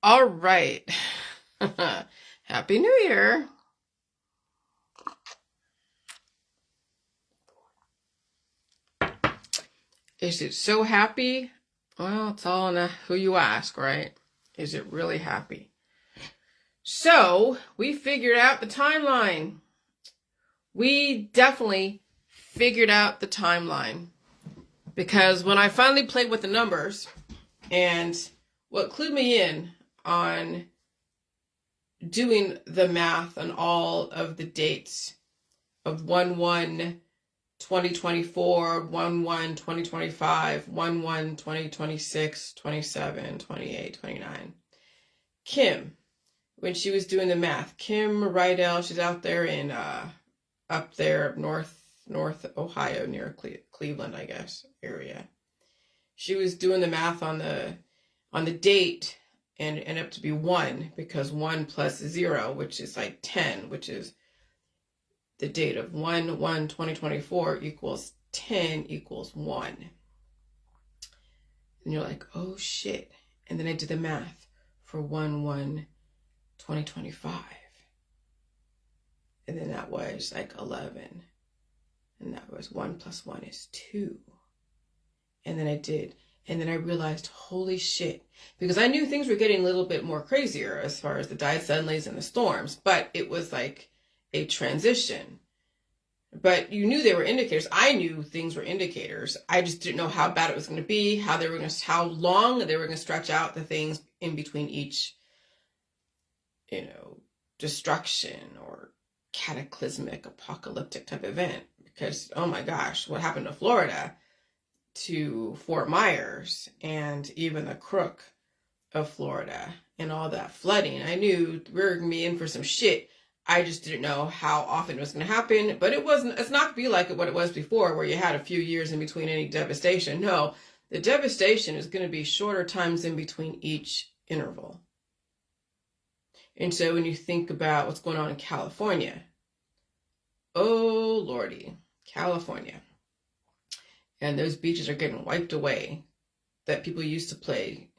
All right. Happy New Year. Is it so happy? Well, it's all in who you ask, right? Is it really happy? So, we figured out the timeline. We definitely figured out the timeline. Because when I finally played with the numbers, and what clued me in on doing the math on all of the dates of 1/1/2024, 1/1/2025, 1/1/2026, 27, 28, 29. Kim, when she was doing the math, Kim Rydell, she's out there in up there north Ohio near Cleveland, I guess, area. She was doing the math on the date and it ended up to be 1 because 1 plus 0, which is like 10, which is the date of 1/1/2024 equals 10 equals 1. And you're like, oh shit. And then I did the math for 1/1/2025. And then that was like 11. And that was 1 plus 1 is 2. And then I did. And then I realized, holy shit. Because I knew things were getting a little bit more crazier as far as the diet suddenlies and the storms. But it was like a transition. But you knew they were indicators. I knew things were indicators. I just didn't know how bad it was going to be, how long they were going to stretch out the things in between each, destruction or cataclysmic, apocalyptic type event. Because, oh my gosh, what happened to Florida, to Fort Myers, and even the crook of Florida, and all that flooding. I knew we were going to be in for some shit. I just didn't know how often it was going to happen, but it's not going to be like what it was before, where you had a few years in between any devastation. No, the devastation is going to be shorter times in between each interval. And so when you think about what's going on in California, oh lordy, California. And those beaches are getting wiped away that people used to play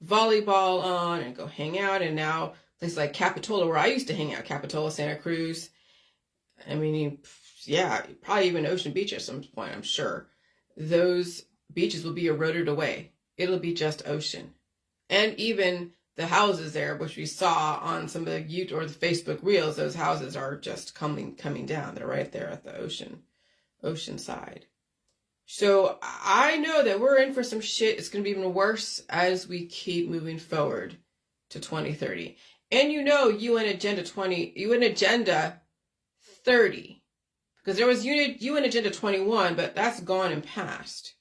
volleyball on and go hang out. And now places like Capitola, where I used to hang out, Capitola, Santa Cruz. I mean, yeah, probably even Ocean Beach at some point, I'm sure. Those beaches will be eroded away. It'll be just ocean. And even the houses there, which we saw on some of the YouTube or the Facebook reels, those houses are just coming down. They're right there at the ocean side. So I know that we're in for some shit. It's going to be even worse as we keep moving forward to 2030. And UN Agenda 30, because there was UN Agenda 21, but that's gone and past.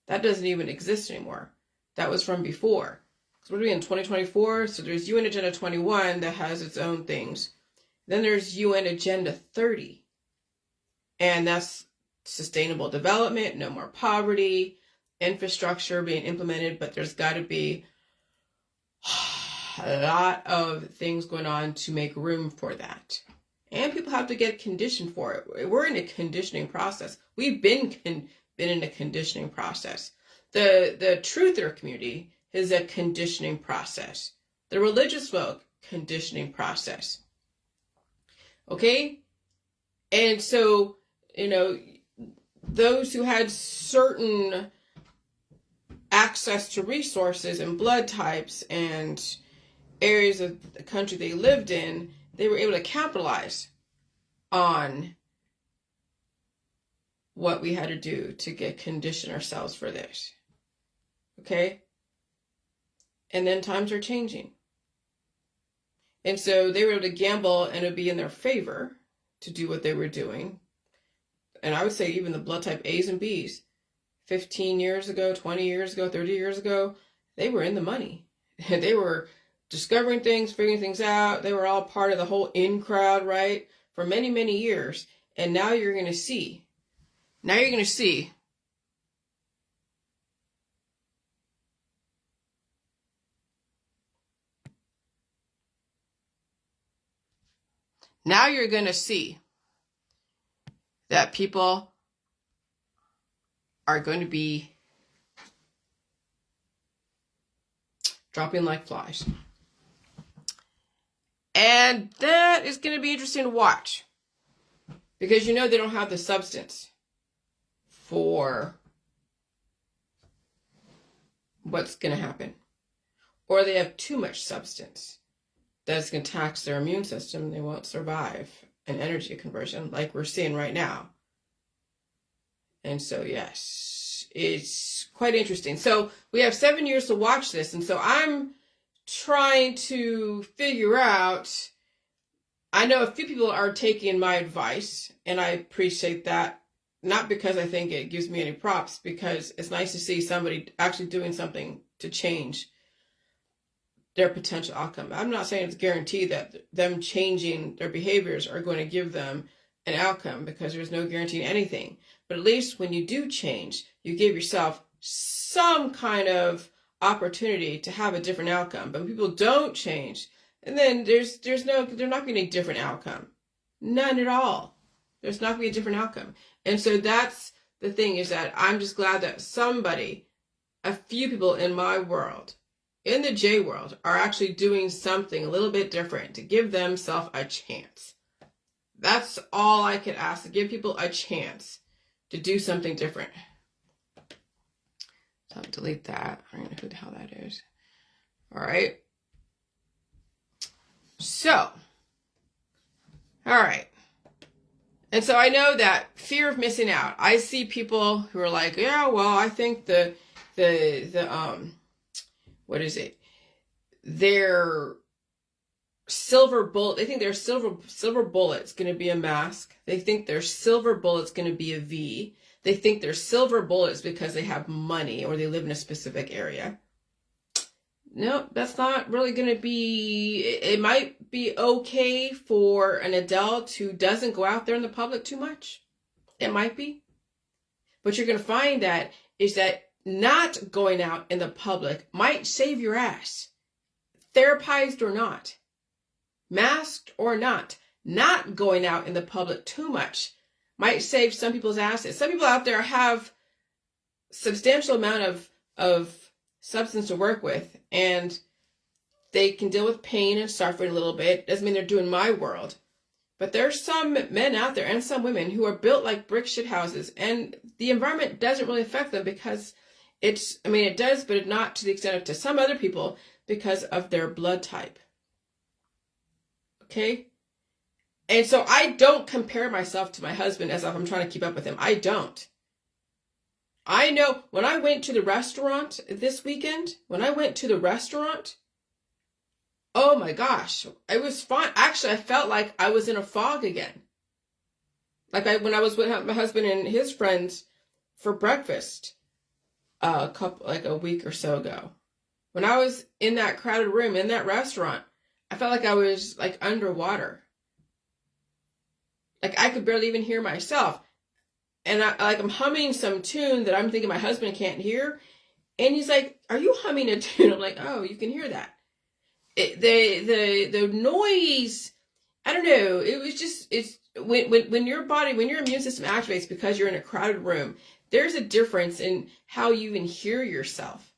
That doesn't even exist anymore. That was from before. So what are we in 2024? So there's UN Agenda 21 that has its own things. Then there's UN Agenda 30. And that's sustainable development, no more poverty, infrastructure being implemented, but there's got to be a lot of things going on to make room for that. And people have to get conditioned for it. We're in a conditioning process. We've been in a conditioning process. The truther community is a conditioning process. The religious folk, conditioning process. Okay? And so, those who had certain access to resources and blood types and areas of the country they lived in, they were able to capitalize on what we had to do to condition ourselves for this. Okay? And then times are changing. And so they were able to gamble and it would be in their favor to do what they were doing. And I would say even the blood type A's and B's, 15 years ago, 20 years ago, 30 years ago, they were in the money. They were discovering things, figuring things out. They were all part of the whole in crowd, right? For many, many years. And now you're going to see. Now you're going to see. Now you're going to see that people are going to be dropping like flies. And that is going to be interesting to watch. Because they don't have the substance for what's going to happen. Or they have too much substance that's going to tax their immune system and they won't survive an energy conversion like we're seeing right now. And so, yes, it's quite interesting. So we have 7 years to watch this. And so I'm trying to figure out, I know a few people are taking my advice, and I appreciate that. Not because I think it gives me any props, because it's nice to see somebody actually doing something to change their potential outcome. I'm not saying it's guaranteed that them changing their behaviors are going to give them an outcome, because there's no guarantee in anything. But at least when you do change, you give yourself some kind of opportunity to have a different outcome. But when people don't change, and then there's not going to be a different outcome. None at all. There's not going to be a different outcome. And so that's the thing, is that I'm just glad that a few people in my world, in the J world, are actually doing something a little bit different to give themselves a chance. That's all I could ask, to give people a chance to do something different. So I'll delete that. I don't know who the hell that is. All right. So, all right. And so I know that fear of missing out. I see people who are like, yeah, well, I think what is it? Their silver bullet. They think their silver bullet's going to be a mask. They think their silver bullet's going to be a V. They think their silver bullets because they have money or they live in a specific area. No, that's not really going to be, it might be okay for an adult who doesn't go out there in the public too much. It might be. But you're going to find that is that not going out in the public might save your ass. Therapized or not, masked or not going out in the public too much might save some people's asses. Some people out there have substantial amount of substance to work with, and they can deal with pain and suffering a little bit. Doesn't mean they're doing my world. But there's some men out there and some women who are built like brick shit houses, and the environment doesn't really affect them because it does, but not to the extent of to some other people because of their blood type. Okay? And so I don't compare myself to my husband as if I'm trying to keep up with him. I don't. I know when I went to the restaurant this weekend, oh my gosh, it was fun. Actually, I felt like I was in a fog again. When I was with my husband and his friends for breakfast a week or so ago. When I was in that crowded room in that restaurant, I felt like I was like underwater. Like I could barely even hear myself. And I'm humming some tune that I'm thinking my husband can't hear. And he's like, "Are you humming a tune?" I'm like, "Oh, you can hear that." The noise, I don't know. It was just, it's when your immune system activates because you're in a crowded room, there's a difference in how you even hear yourself.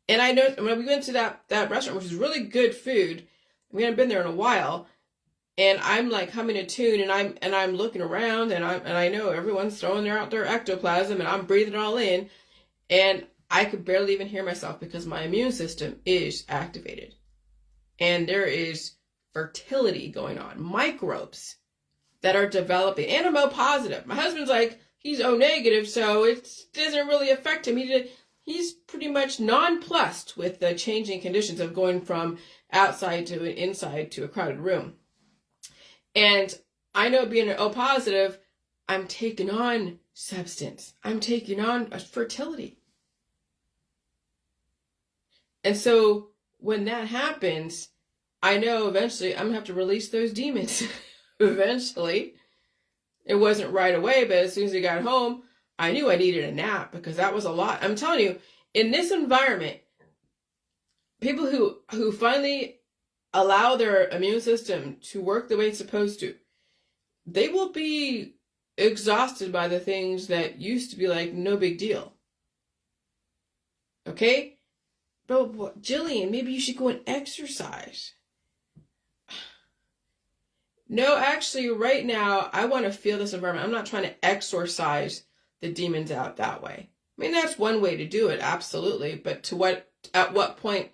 And I know when we went to that restaurant, which is really good food, we hadn't been there in a while. And I'm like humming a tune, and I'm looking around, and I know everyone's throwing out their ectoplasm, and I'm breathing it all in, and I could barely even hear myself because my immune system is activated, and there is fertility going on, microbes that are developing, and I'm O positive. My husband's like, he's O negative, so it doesn't really affect him. He's pretty much nonplussed with the changing conditions of going from outside to inside to a crowded room. And I know being an O positive, I'm taking on substance. I'm taking on fertility. And so when that happens, I know eventually I'm going to have to release those demons. Eventually. It wasn't right away, but as soon as I got home, I knew I needed a nap because that was a lot. I'm telling you, in this environment, people who finally allow their immune system to work the way it's supposed to, they will be exhausted by the things that used to be like no big deal. Okay? But Jillian, maybe you should go and exercise. No, actually, right now, I want to feel this environment. I'm not trying to exorcise the demons out that way. I mean, that's one way to do it, absolutely. But at what point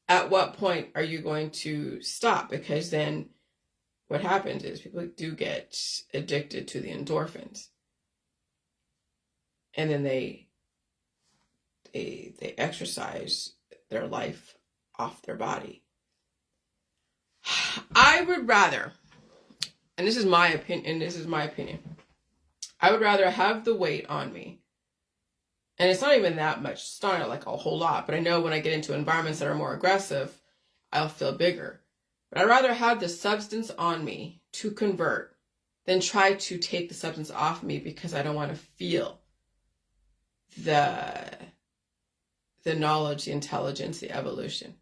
are you going to stop? Because then what happens is people do get addicted to the endorphins. And then they exercise their life off their body. I would rather, and this is my opinion, I would rather have the weight on me. And it's not even that much. It's not like a whole lot. But I know when I get into environments that are more aggressive, I'll feel bigger. But I'd rather have the substance on me to convert than try to take the substance off me because I don't want to feel the knowledge, the intelligence, the evolution.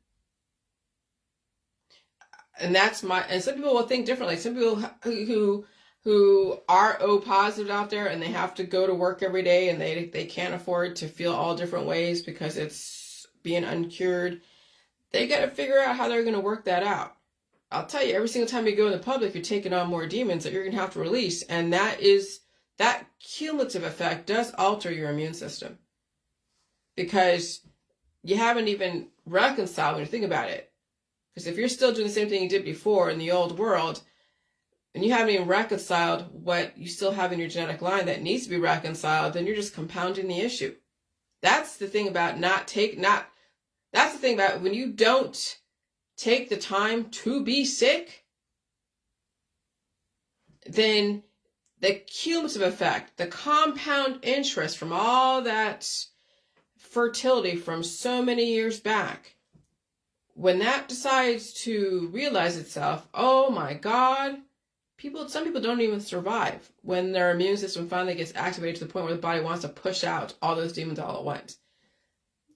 And some people will think differently. Some people who are O positive out there and they have to go to work every day and they can't afford to feel all different ways because it's being uncured. They got to figure out how they're going to work that out. I'll tell you, every single time you go in the public, you're taking on more demons that you're going to have to release. And that cumulative effect does alter your immune system. Because you haven't even reconciled when you think about it. Because if you're still doing the same thing you did before in the old world, and you haven't even reconciled what you still have in your genetic line that needs to be reconciled, then you're just compounding the issue. That's the thing about that's the thing about when you don't take the time to be sick, then the cumulative effect, the compound interest from all that fertility from so many years back, when that decides to realize itself, oh my God, some people don't even survive when their immune system finally gets activated to the point where the body wants to push out all those demons all at once.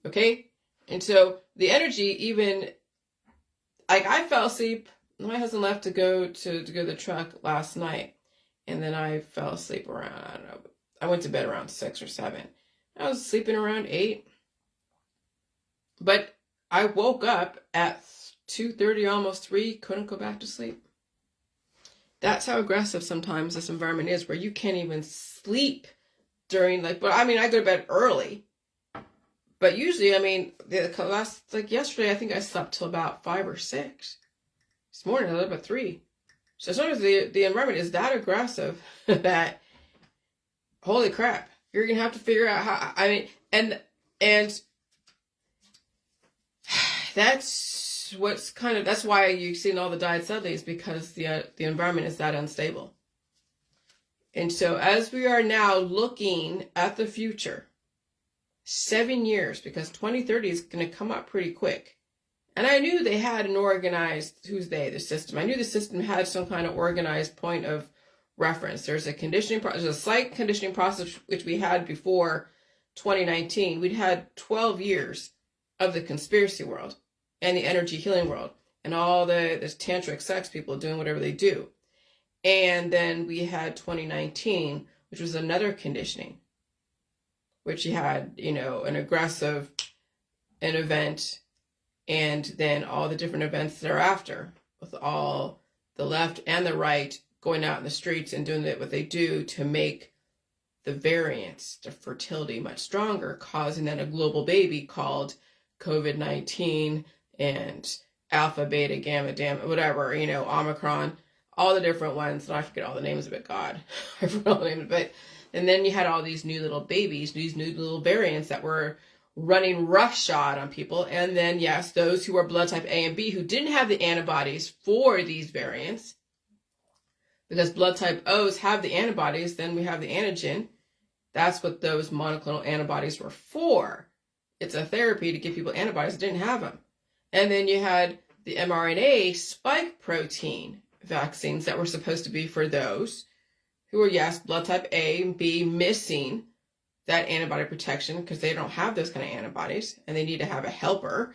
Okay? And so the energy, even like I fell asleep, my husband left to go to the truck last night, and then I fell asleep around, I don't know, I went to bed around 6 or 7. I was sleeping around 8. But I woke up at 2:30, almost 3, couldn't go back to sleep. That's how aggressive sometimes this environment is, where you can't even sleep during, I go to bed early. But usually, yesterday, I think I slept till about 5 or 6. This morning, I slept at 3. So sometimes the environment is that aggressive that, holy crap, you're going to have to figure out how, and that's why you've seen all the diet suddenly, is because the environment is that unstable. And so as we are now looking at the future, 7 years, because 2030 is going to come up pretty quick. And I knew they had an organized, the system. I knew the system had some kind of organized point of reference. There's a slight conditioning process, which we had before 2019. We'd had 12 years of the conspiracy world and the energy healing world and all this tantric sex people doing whatever they do. And then we had 2019, which was another conditioning, which you had, an aggressive, an event, and then all the different events thereafter, with all the left and the right going out in the streets and doing what they do to make the variants, the fertility much stronger, causing then a global baby called COVID-19 and alpha, beta, gamma, whatever, Omicron, all the different ones. And I forget all the names of it, God. I forget all the names, and then you had all these new little babies, these new little variants that were running roughshod on people. And then, yes, those who are blood type A and B who didn't have the antibodies for these variants, because blood type O's have the antibodies, then we have the antigen. That's what those monoclonal antibodies were for. It's a therapy to give people antibodies that didn't have them. And then you had the mRNA spike protein vaccines that were supposed to be for those who are, yes, blood type A and B, missing that antibody protection because they don't have those kind of antibodies and they need to have a helper.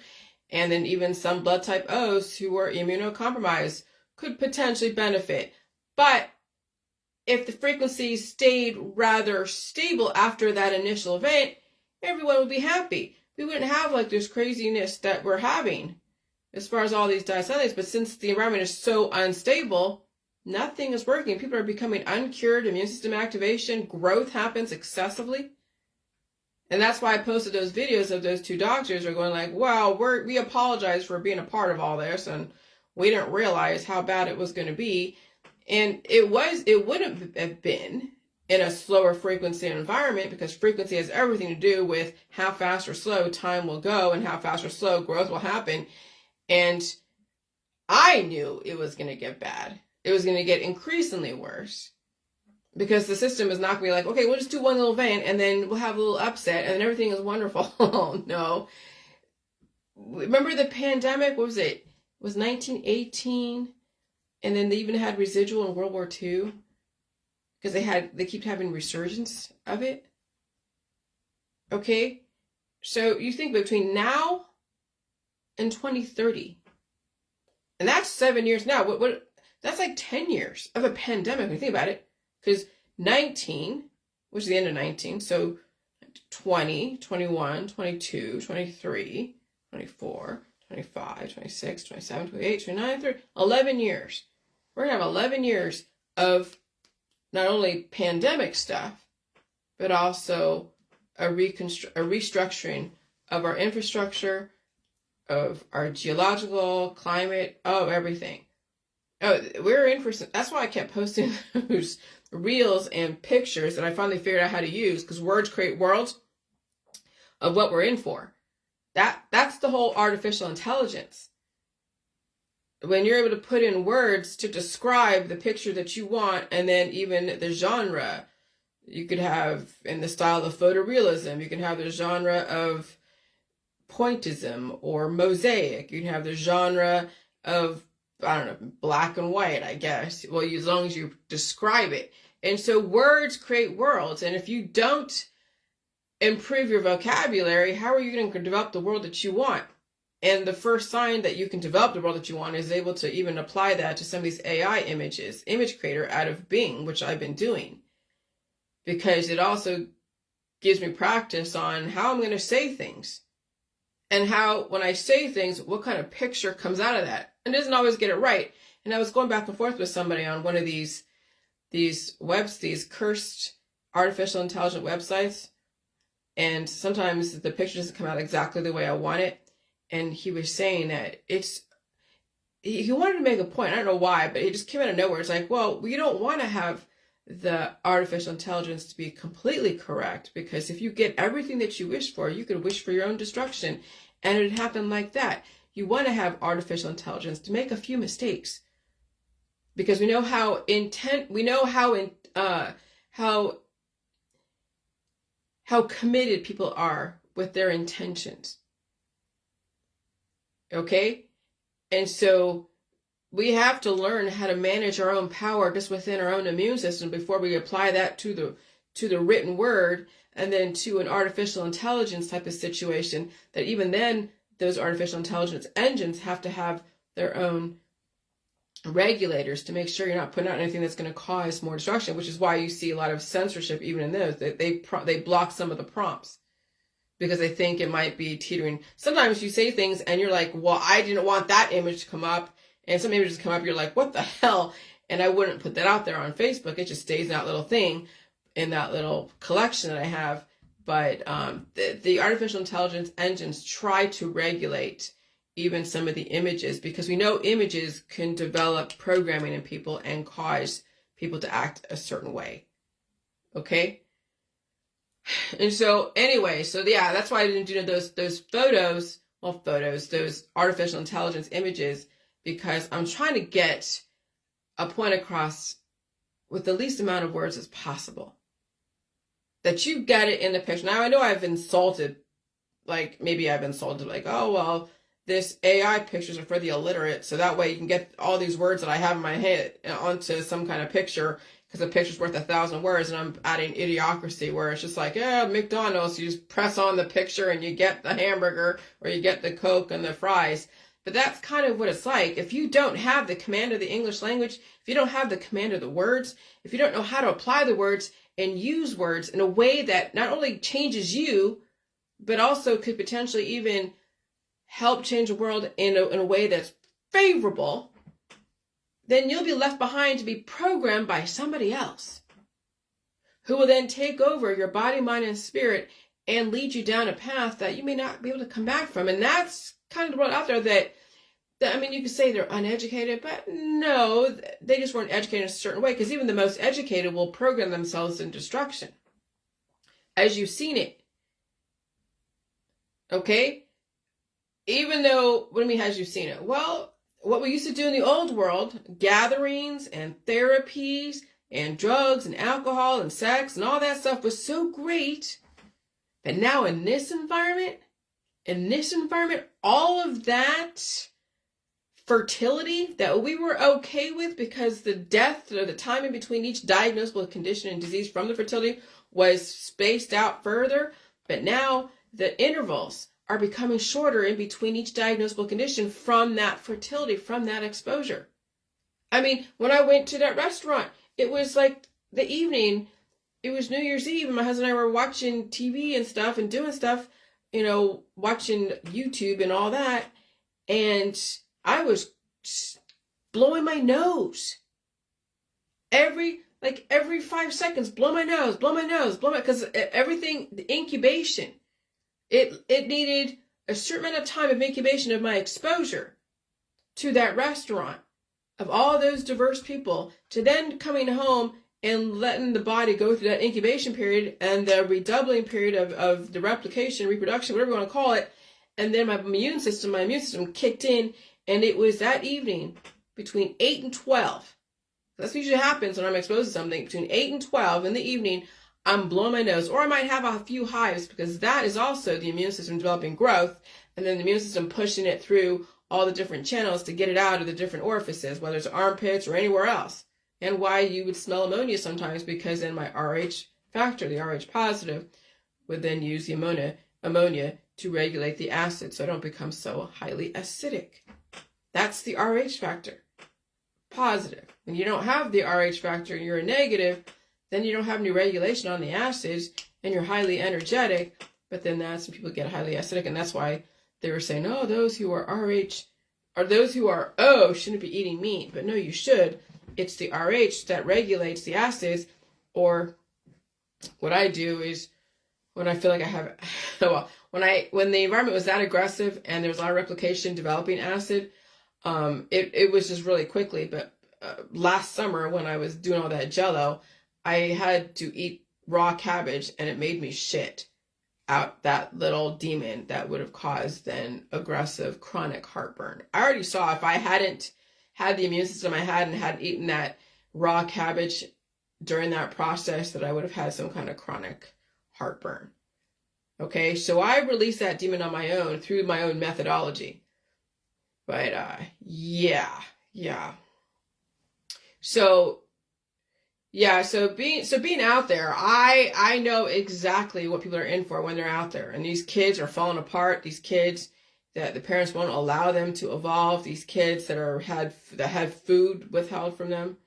And then even some blood type O's who are immunocompromised could potentially benefit. But if the frequency stayed rather stable after that initial event, everyone would be happy. We wouldn't have this craziness that we're having as far as all these diacetylates, but since the environment is so unstable, nothing is working. People are becoming uncured, immune system activation, growth happens excessively. And that's why I posted those videos of those two doctors are going like, wow, we apologize for being a part of all this, and we didn't realize how bad it was going to be. And it wouldn't have been in a slower frequency environment, because frequency has everything to do with how fast or slow time will go and how fast or slow growth will happen. And I knew it was going to get bad. It was going to get increasingly worse, because the system is not going to be like, okay, we'll just do one little event and then we'll have a little upset and then everything is wonderful. Oh, no. Remember the pandemic? What was it? It was 1918. And then they even had residual in World War II, because they keep having resurgence of it. Okay. So you think between now and 2030, and that's 7 years now. What that's like 10 years of a pandemic when you think about it. Because 19, which is the end of 19, so 20, 21, 22, 23, 24, 25, 26, 27, 28, 29, 30, 11 years. We're going to have 11 years of not only pandemic stuff, but also a restructuring of our infrastructure, of our geological, climate, everything. Oh, we're in for some, that's why I kept posting those reels and pictures that I finally figured out how to use, because words create worlds of what we're in for. That's the whole artificial intelligence. When you're able to put in words to describe the picture that you want, and then even the genre, you could have in the style of photorealism, you can have the genre of pointism or mosaic, you can have the genre of, I don't know, black and white, I guess. Well, as long as you describe it. And so words create worlds. And if you don't improve your vocabulary, how are you going to develop the world that you want? And the first sign that you can develop the world that you want is able to even apply that to some of these AI images, image creator out of Bing, which I've been doing, because it also gives me practice on how I'm going to say things, and how, when I say things, what kind of picture comes out of that. And doesn't always get it right. And I was going back and forth with somebody on one of these cursed artificial intelligent websites. And sometimes the picture doesn't come out exactly the way I want it. And he was saying that he wanted to make a point. I don't know why, but it just came out of nowhere. It's like, well, we don't want to have the artificial intelligence to be completely correct, because if you get everything that you wish for, you could wish for your own destruction. And it would happen like that. You want to have artificial intelligence to make a few mistakes, because we know how how committed people are with their intentions. Okay? And so we have to learn how to manage our own power just within our own immune system before we apply that to the written word, and then to an artificial intelligence type of situation, that even then those artificial intelligence engines have to have their own regulators to make sure you're not putting out anything that's going to cause more destruction, which is why you see a lot of censorship even in those. They block some of the prompts, because they think it might be teetering. Sometimes you say things and you're like, well, I didn't want that image to come up. And some images come up, you're like, what the hell? And I wouldn't put that out there on Facebook. It just stays in that little thing, in that little collection that I have. But the artificial intelligence engines try to regulate even some of the images, because we know images can develop programming in people and cause people to act a certain way. Okay? And so anyway, yeah, that's why I didn't do those photos, those artificial intelligence images, because I'm trying to get a point across with the least amount of words as possible, that you get it in the picture. Now, I know I've insulted, like, oh, well, this AI pictures are for the illiterate, so that way you can get all these words that I have in my head onto some kind of picture, because a picture's worth 1,000 words, and I'm adding idiocracy, where it's just like, yeah, McDonald's, you just press on the picture and you get the hamburger, or you get the Coke and the fries. But that's kind of what it's like. If you don't have the command of the English language, if you don't have the command of the words, if you don't know how to apply the words and use words in a way that not only changes you, but also could potentially even help change the world in a way that's favorable, then you'll be left behind to be programmed by somebody else who will then take over your body, mind, and spirit and lead you down a path that you may not be able to come back from. And that's kind of the world out there that I mean, you could say they're uneducated, but no, they just weren't educated in a certain way, because even the most educated will program themselves in destruction, as you've seen it. Okay? Even though, what do you mean, as you've seen it? Well, what we used to do in the old world, gatherings and therapies and drugs and alcohol and sex and all that stuff was so great. But now in this environment, all of that fertility that we were okay with, because the death or the time in between each diagnosable condition and disease from the fertility was spaced out further. But now the intervals are becoming shorter in between each diagnosable condition from that fertility, from that exposure. I mean, when I went to that restaurant, it was like the evening, it was New Year's Eve, and my husband and I were watching TV and stuff and doing stuff, you know, watching YouTube and all that. And I was blowing my nose. Every 5 seconds, blow my nose, because everything, the incubation, it needed a certain amount of time of incubation of my exposure to that restaurant, of all those diverse people, to then coming home and letting the body go through that incubation period and the redoubling period of the replication, reproduction, whatever you want to call it. And then my immune system kicked in, and it was that evening between 8 and 12. That's what usually happens when I'm exposed to something. Between 8 and 12 in the evening, I'm blowing my nose, or I might have a few hives, because that is also the immune system developing growth, and then the immune system pushing it through all the different channels to get it out of the different orifices, whether it's armpits or anywhere else. And why you would smell ammonia sometimes, because then my RH factor, the RH positive, would then use the ammonia to regulate the acid so I don't become so highly acidic. That's the RH factor, positive. When you don't have the RH factor, you're a negative, then you don't have any regulation on the acids, and you're highly energetic, but then that's when people get highly acidic, and that's why they were saying, oh, those who are RH, or those who are O shouldn't be eating meat. But no, you should. It's the RH that regulates the acids. Or what I do is, when I feel like I have, well, when the environment was that aggressive and there was a lot of replication developing acid, it was just really quickly. But last summer, when I was doing all that jello, I had to eat raw cabbage, and it made me shit out that little demon that would have caused then aggressive chronic heartburn. I already saw, if I hadn't had the immune system I had and hadn't eaten that raw cabbage during that process, that I would have had some kind of chronic heartburn. Okay, so I released that demon on my own through my own methodology. But yeah. So being out there, I know exactly what people are in for when they're out there. And these kids are falling apart. These kids that the parents won't allow them to evolve. These kids that have food withheld from them.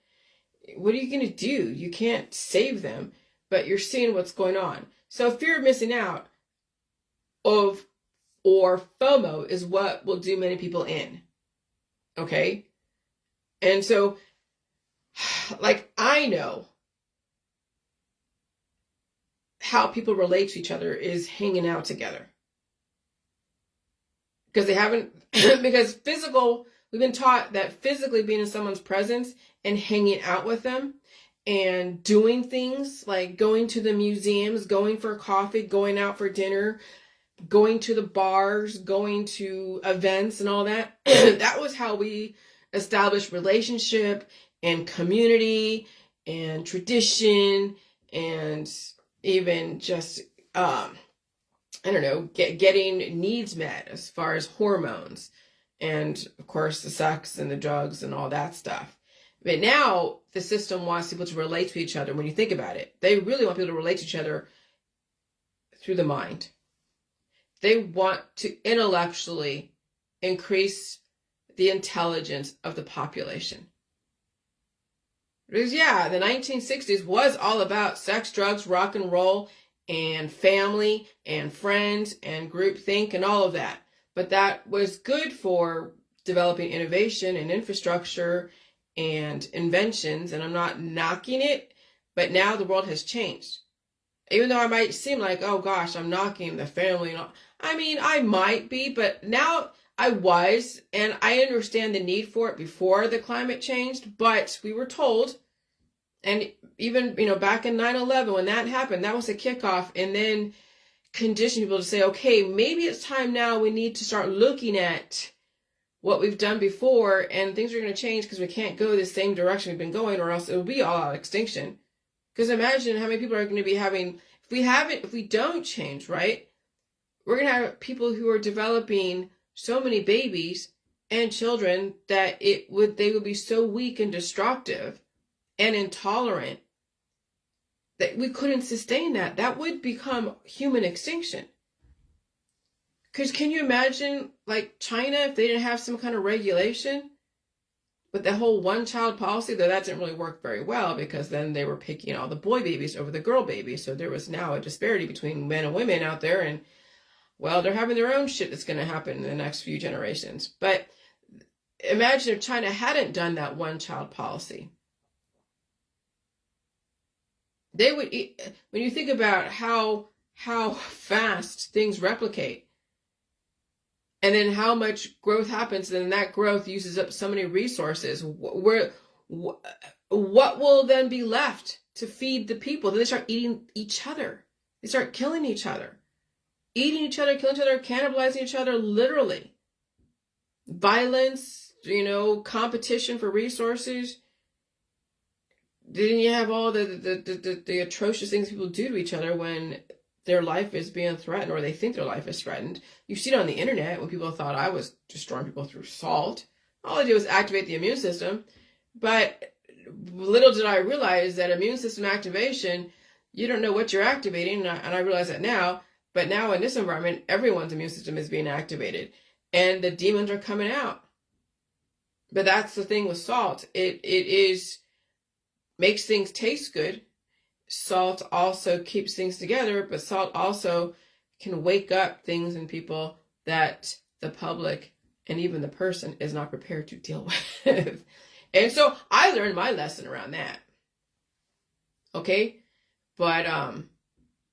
What are you going to do? You can't save them, but you're seeing what's going on. So fear of missing out or FOMO is what will do many people in. Okay? And so, like, I know how people relate to each other is hanging out together. Because because we've been taught that physically being in someone's presence and hanging out with them and doing things like going to the museums, going for coffee, going out for dinner, going to the bars, going to events and all that, that was how we established relationship and community and tradition, and even just, getting needs met as far as hormones, and of course the sex and the drugs and all that stuff. But now the system wants people to relate to each other. When you think about it, they really want people to relate to each other through the mind. They want to intellectually increase the intelligence of the population. Because the 1960s was all about sex, drugs, rock and roll, and family, and friends, and groupthink, and all of that. But that was good for developing innovation and infrastructure and inventions, and I'm not knocking it, but now the world has changed. Even though I might seem like, oh gosh, I'm knocking the family and all. I mean, I might be, but now I was, and I understand the need for it before the climate changed, but we were told, and even, back in 9/11, when that happened, that was a kickoff, and then condition people to say, okay, maybe it's time now we need to start looking at what we've done before, and things are going to change because we can't go the same direction we've been going, or else it will be all out extinction. Because imagine how many people are going to be having, if we don't change, right? We're going to have people who are developing so many babies and children that they would be so weak and destructive and intolerant that we couldn't sustain that. That would become human extinction. Because can you imagine, like China, if they didn't have some kind of regulation with the whole one-child policy? Though that didn't really work very well, because then they were picking all the boy babies over the girl babies. So there was now a disparity between men and women out there. And, well, they're having their own shit that's going to happen in the next few generations. But imagine if China hadn't done that one-child policy. They would, when you think about how fast things replicate, and then how much growth happens, and then that growth uses up so many resources, what will then be left to feed the people? Then they start eating each other. They start killing each other. Eating each other, killing each other, cannibalizing each other, literally. Violence, competition for resources. Then you have all the atrocious things people do to each other when their life is being threatened, or they think their life is threatened. You see it on the internet when people thought I was destroying people through salt. All I did was activate the immune system. But little did I realize that immune system activation, you don't know what you're activating, and I realize that now. But now in this environment, everyone's immune system is being activated, and the demons are coming out. But that's the thing with salt. It makes things taste good. Salt also keeps things together, but salt also can wake up things in people that the public and even the person is not prepared to deal with. And so I learned my lesson around that. Okay? But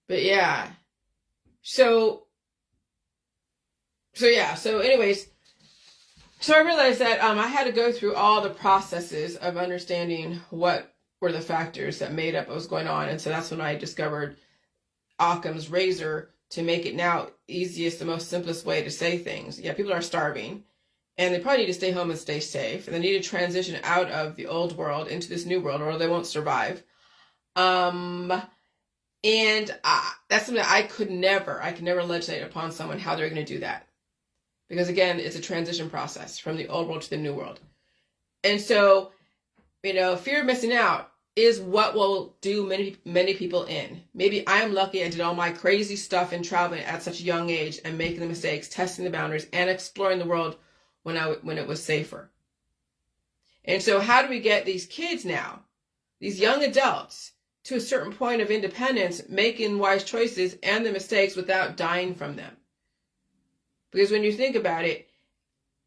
yeah. So anyways, so I realized that I had to go through all the processes of understanding what were the factors that made up what was going on. And so that's when I discovered Occam's razor to make it now easiest, the most simplest way to say things. Yeah, people are starving, and they probably need to stay home and stay safe, and they need to transition out of the old world into this new world, or they won't survive. And that's something that I could never legislate upon someone how they're going to do that. Because again, it's a transition process from the old world to the new world. And so, fear of missing out is what will do many people in. Maybe I am lucky I did all my crazy stuff in traveling at such a young age and making the mistakes, testing the boundaries, and exploring the world when it was safer. And so how do we get these kids now, these young adults, to a certain point of independence, making wise choices and the mistakes without dying from them? Because when you think about it,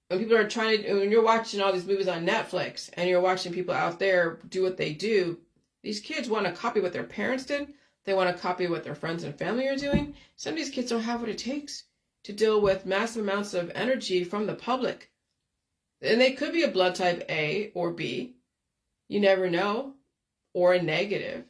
when people are when you're watching all these movies on Netflix and you're watching people out there do what they do, these kids want to copy what their parents did. They want to copy what their friends and family are doing. Some of these kids don't have what it takes to deal with massive amounts of energy from the public. And they could be a blood type A or B. You never know. Or a negative.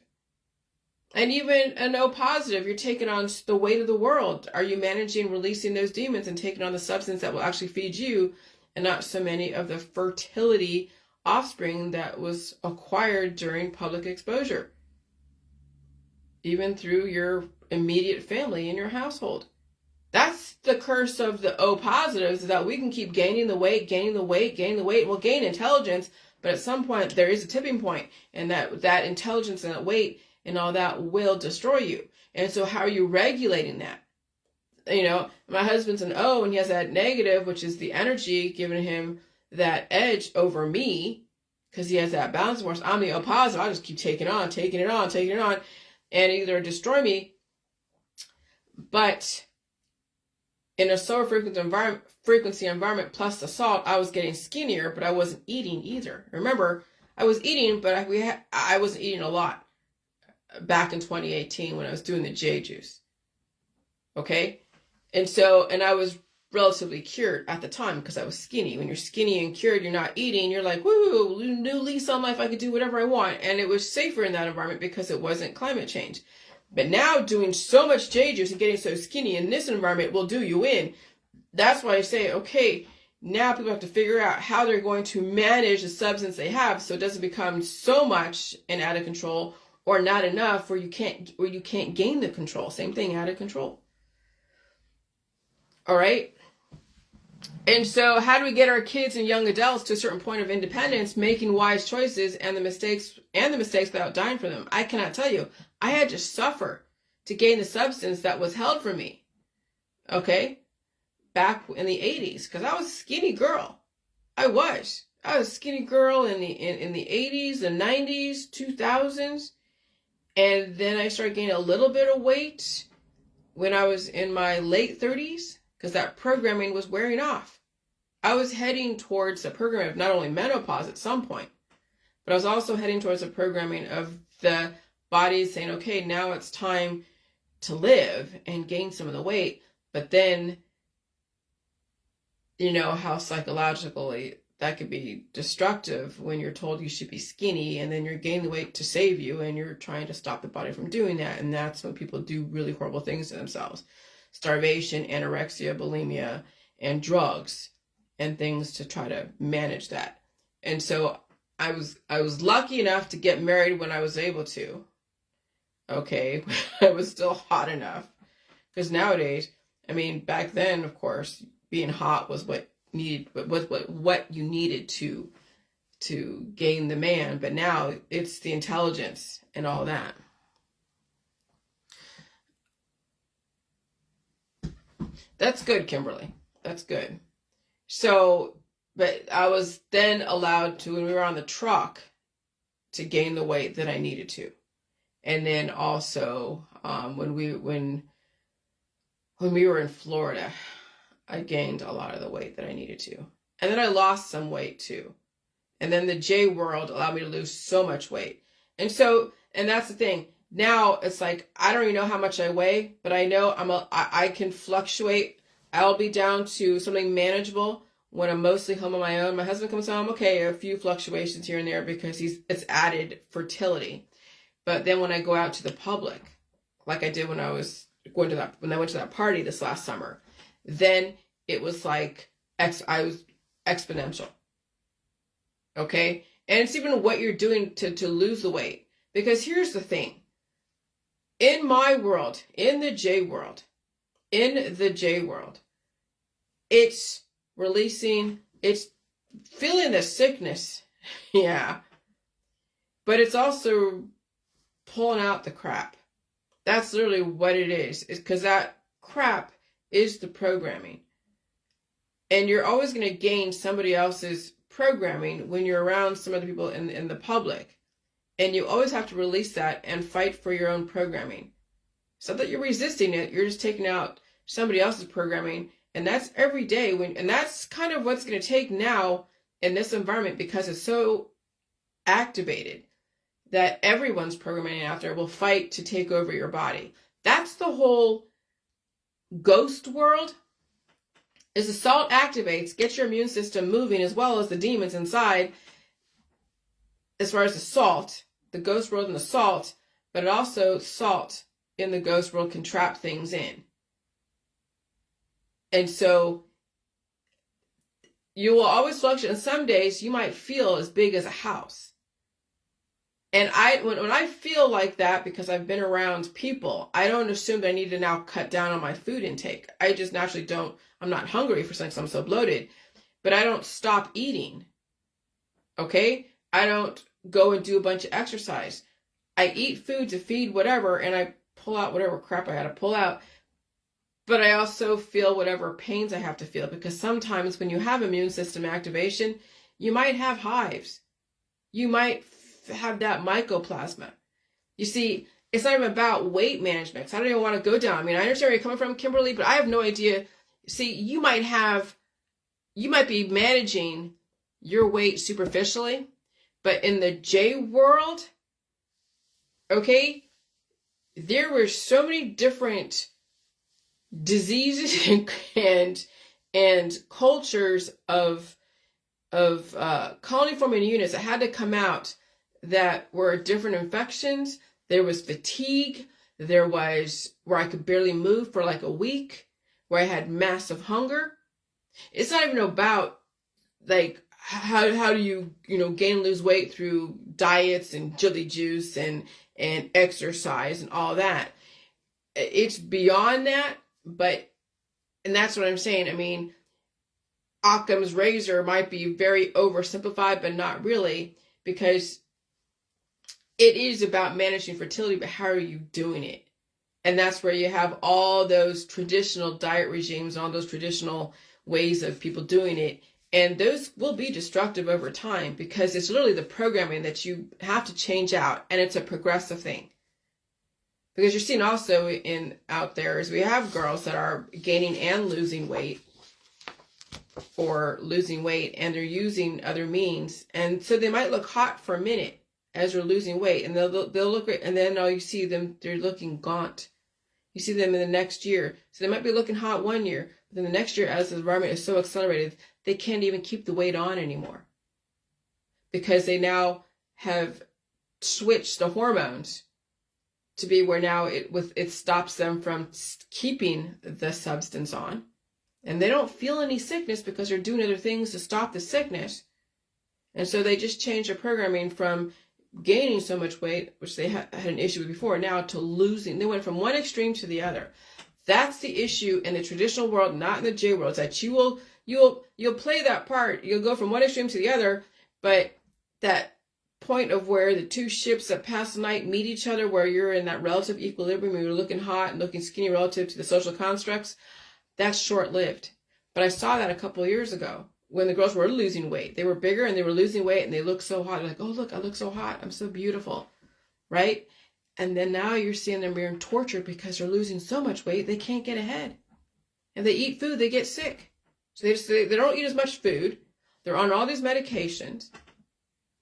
And even an O positive, you're taking on the weight of the world. Are you managing releasing those demons and taking on the substance that will actually feed you, and not so many of the fertility offspring that was acquired during public exposure, even through your immediate family in your household? That's the curse of the O positives, is that we can keep gaining the weight. We'll gain intelligence, but at some point there is a tipping point, and that intelligence and that weight and all that will destroy you. And so how are you regulating that? My husband's an O, and he has that negative, which is the energy giving him that edge over me, because he has that balance force. I'm the O positive. I'll just keep taking it on, and either destroy me. But in a lower frequency environment plus the salt, I was getting skinnier, but I wasn't eating either. Remember, I was eating, but I wasn't eating a lot back in 2018 when I was doing the J juice. Okay? And I was relatively cured at the time because I was skinny. When you're skinny and cured, you're not eating, you're like, woo, new lease on life, I could do whatever I want. And it was safer in that environment because it wasn't climate change. But now doing so much J juice and getting so skinny in this environment will do you in. That's why I say, okay, now people have to figure out how they're going to manage the substance they have so it doesn't become so much and out of control, or not enough where you can't gain the control. Same thing, out of control. All right. And so how do we get our kids and young adults to a certain point of independence, making wise choices and the mistakes without dying for them? I cannot tell you. I had to suffer to gain the substance that was held from me. Okay? Back in the 80s, because I was a skinny girl. I was a skinny girl in the 80s, the 90s, 2000s. And then I started gaining a little bit of weight when I was in my late 30s, because that programming was wearing off. I was heading towards a program of not only menopause at some point, but I was also heading towards a programming of the body saying, okay, now it's time to live and gain some of the weight. But then, you know how psychologically that could be destructive when you're told you should be skinny and then you're gaining the weight to save you and you're trying to stop the body from doing that. And that's when people do really horrible things to themselves. Starvation, anorexia, bulimia, and drugs and things to try to manage that. And so I was lucky enough to get married when I was able to. Okay, I was still hot enough. Because nowadays, I mean, back then, of course, being hot was what you needed to gain the man. But now it's the intelligence and all that. That's good, Kimberly. That's good. So, but I was then allowed to, when we were on the truck, to gain the weight that I needed to. And then also, when we were in Florida, I gained a lot of the weight that I needed to. And then I lost some weight too. And then the J world allowed me to lose so much weight. And that's the thing. Now it's like, I don't even know how much I weigh, but I know I can fluctuate. I'll be down to something manageable when I'm mostly home on my own. My husband comes home, okay, a few fluctuations here and there because it's added fertility. But then when I go out to the public, like I did when I went to that party this last summer, then it was like I was exponential. Okay? And it's even what you're doing to lose the weight. Because here's the thing. In my world, in the J world, it's releasing, it's feeling the sickness. Yeah. But it's also pulling out the crap. That's literally what it is. It's because that crap is the programming. And you're always going to gain somebody else's programming when you're around some other people in the public. And you always have to release that and fight for your own programming. It's not that you're resisting it, you're just taking out somebody else's programming. And that's every day. And that's kind of what's going to take now in this environment, because it's so activated that everyone's programming out there will fight to take over your body. That's the whole ghost world. As the salt activates, gets your immune system moving, as well as the demons inside, as far as the salt, the ghost world and the salt, but it also, salt in the ghost world can trap things in. And so you will always fluctuate. And some days you might feel as big as a house. And when I feel like that, because I've been around people, I don't assume that I need to now cut down on my food intake. I just naturally don't. I'm not hungry for something because I'm so bloated. But I don't stop eating. Okay? I don't go and do a bunch of exercise. I eat food to feed whatever, and I pull out whatever crap I had to pull out. But I also feel whatever pains I have to feel, because sometimes when you have immune system activation, you might have hives. You might have that mycoplasma. You see, it's not even about weight management. So I don't even want to go down. I mean, I understand where you're coming from, Kimberly, but I have no idea see, you might be managing your weight superficially, but in the J world, okay, there were so many different diseases and cultures of colony forming units that had to come out that were different infections. There was fatigue. There was where I could barely move for like a week, where I had massive hunger. It's not even about like how do you gain and lose weight through diets and jelly juice and exercise and all that. It's beyond that, and that's what I'm saying. I mean, Occam's razor might be very oversimplified, but not really, because it is about managing fertility, but how are you doing it? And that's where you have all those traditional diet regimes, all those traditional ways of people doing it. And those will be destructive over time, because it's literally the programming that you have to change out. And it's a progressive thing. Because you're seeing also out there is we have girls that are gaining and losing weight, or losing weight, and they're using other means. And so they might look hot for a minute as they're losing weight, and they'll look great. And then all you see them, they're looking gaunt. You see them in the next year. So they might be looking hot one year, but then the next year, as the environment is so accelerated, they can't even keep the weight on anymore, because they now have switched the hormones to be where now it stops them from keeping the substance on, and they don't feel any sickness because they're doing other things to stop the sickness. And so they just change their programming from gaining so much weight, which they had an issue with before, now to losing. They went from one extreme to the other. That's the issue in the traditional world, not in the J world. It's that you'll play that part. You'll go from one extreme to the other, but that point of where the two ships that pass the night meet each other, where you're in that relative equilibrium, you're looking hot and looking skinny relative to the social constructs, that's short-lived. But I saw that a couple of years ago when the girls were losing weight. They were bigger and they were losing weight, and they looked so hot. They're like, oh, look, I look so hot. I'm so beautiful, right? And then now you're seeing them being tortured because they're losing so much weight, they can't get ahead. If they eat food, they get sick. So they don't eat as much food. They're on all these medications.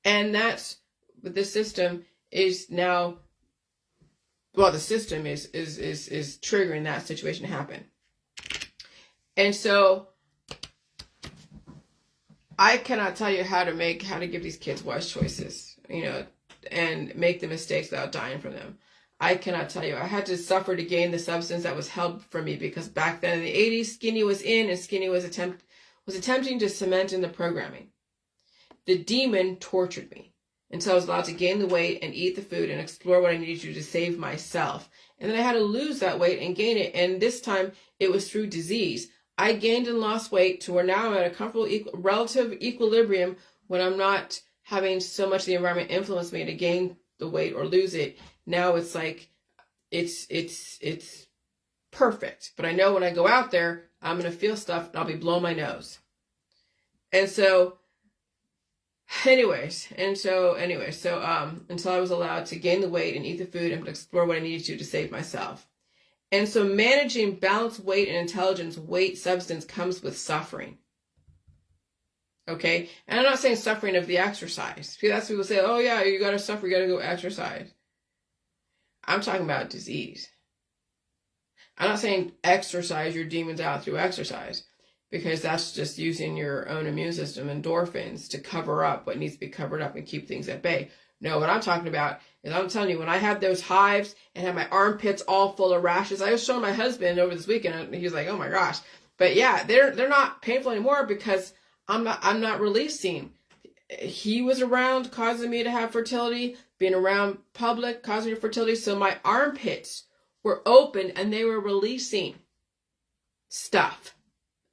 And that's what the system is now. Well, the system is triggering that situation to happen. And so I cannot tell you how to give these kids wise choices, and make the mistakes without dying from them. I cannot tell you. I had to suffer to gain the substance that was held from me, because back then in the 80s, skinny was in, and skinny was attempting to cement in the programming. The demon tortured me until I was allowed to gain the weight and eat the food and explore what I needed to do to save myself. And then I had to lose that weight and gain it. And this time it was through disease. I gained and lost weight to where now I'm at a comfortable relative equilibrium, when I'm not having so much of the environment influence me to gain the weight or lose it. Now it's like, it's perfect. But I know when I go out there, I'm going to feel stuff and I'll be blowing my nose. And so until I was allowed to gain the weight and eat the food and explore what I needed to save myself. And so managing balanced weight and intelligence, weight substance, comes with suffering. Okay? And I'm not saying suffering of the exercise. That's people say, oh yeah, you got to suffer, you got to go exercise. I'm talking about disease. I'm not saying exercise your demons out through exercise, because that's just using your own immune system, endorphins, to cover up what needs to be covered up and keep things at bay. No, what I'm talking about is, I'm telling you, when I had those hives and had my armpits all full of rashes, I was showing my husband over this weekend, and he was like, oh my gosh. But yeah, they're not painful anymore, because I'm not releasing. He was around causing me to have fertility, being around public causing fertility. So my armpits were open and they were releasing stuff.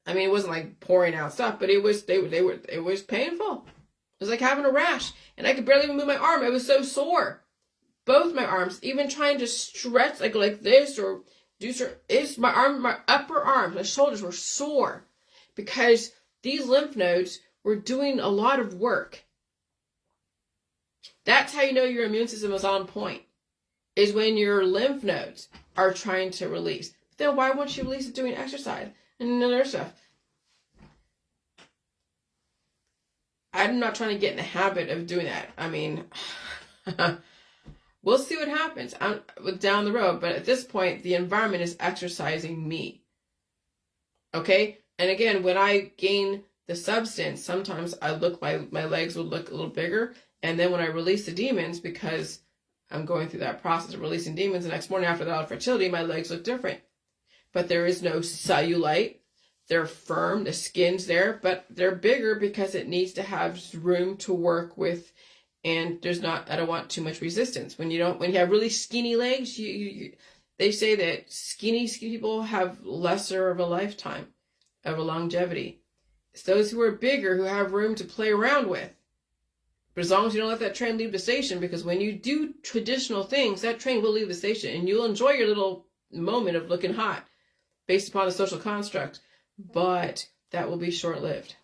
I mean, it wasn't like pouring out stuff, but it was painful. It was like having a rash, and I could barely even move my arm. It was so sore. Both my arms, even trying to stretch like this or do my upper arms, my shoulders were sore, because these lymph nodes were doing a lot of work. That's how you know your immune system is on point, is when your lymph nodes are trying to release. Then why won't you release it doing exercise? and other stuff. I'm not trying to get in the habit of doing that. I mean, we'll see what happens down the road. But at this point, the environment is exercising me. Okay? And again, when I gain the substance, sometimes my legs would look a little bigger. And then when I release the demons, because I'm going through that process of releasing demons, the next morning after the fertility, my legs look different. But there is no cellulite. They're firm, the skin's there, but they're bigger because it needs to have room to work with, and I don't want too much resistance. When you have really skinny legs, they say that skinny people have lesser of a lifetime, of a longevity. It's those who are bigger who have room to play around with. But as long as you don't let that train leave the station, because when you do traditional things, that train will leave the station, and you'll enjoy your little moment of looking hot based upon the social construct. But that will be short-lived.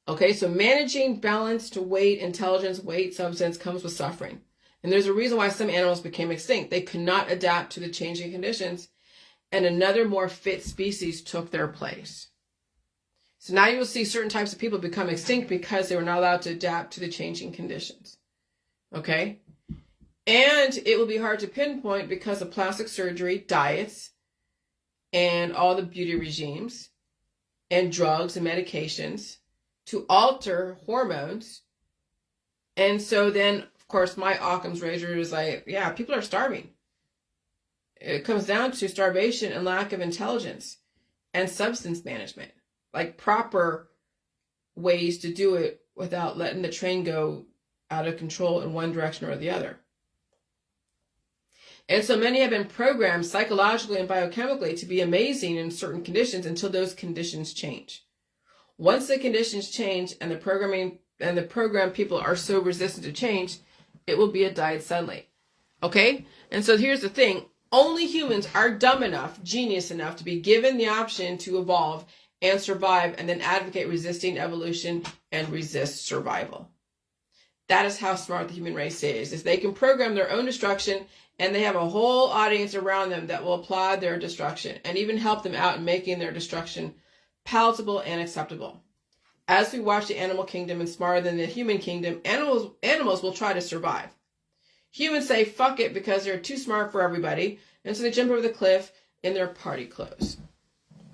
Okay, so managing balance to weight, intelligence, weight, substance comes with suffering. And there's a reason why some animals became extinct. They could not adapt to the changing conditions, and another more fit species took their place. So now you will see certain types of people become extinct because they were not allowed to adapt to the changing conditions. Okay? And it will be hard to pinpoint because of plastic surgery, diets, and all the beauty regimes, and drugs and medications to alter hormones. And so then, of course, my Occam's razor is like, yeah, people are starving. It comes down to starvation and lack of intelligence and substance management, like proper ways to do it without letting the train go out of control in one direction or the other. And so many have been programmed psychologically and biochemically to be amazing in certain conditions until those conditions change. Once the conditions change and the program people are so resistant to change, it will be a diet suddenly. Okay? And so here's the thing. Only humans are dumb enough, genius enough to be given the option to evolve and survive and then advocate resisting evolution and resist survival. That is how smart the human race is they can program their own destruction, and they have a whole audience around them that will applaud their destruction and even help them out in making their destruction palatable and acceptable. As we watch the animal kingdom and smarter than the human kingdom, animals will try to survive. Humans say fuck it because they're too smart for everybody, and so they jump over the cliff in their party clothes.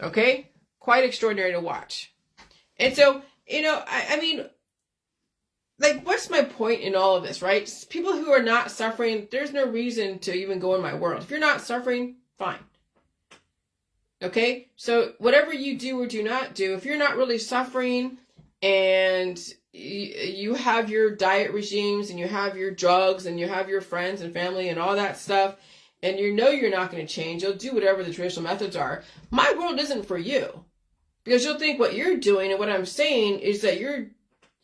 Okay? Quite extraordinary to watch. And so, I mean, like, what's my point in all of this, right? People who are not suffering, there's no reason to even go in my world. If you're not suffering, fine. Okay? So whatever you do or do not do, if you're not really suffering and you have your diet regimes and you have your drugs and you have your friends and family and all that stuff, and you know you're not going to change, you'll do whatever the traditional methods are, my world isn't for you. Because you'll think what you're doing and what I'm saying is that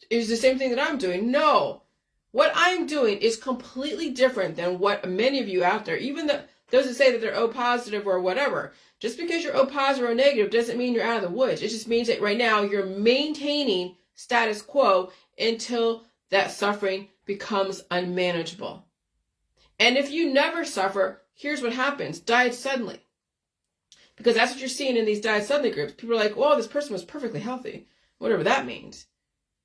is the same thing that I'm doing. No. What I'm doing is completely different than what many of you out there, even those that say that they're O positive or whatever. Just because you're O positive or negative doesn't mean you're out of the woods. It just means that right now you're maintaining status quo until that suffering becomes unmanageable. And if you never suffer, here's what happens. Died suddenly. Because that's what you're seeing in these died suddenly groups. People are like, oh, this person was perfectly healthy. Whatever that means.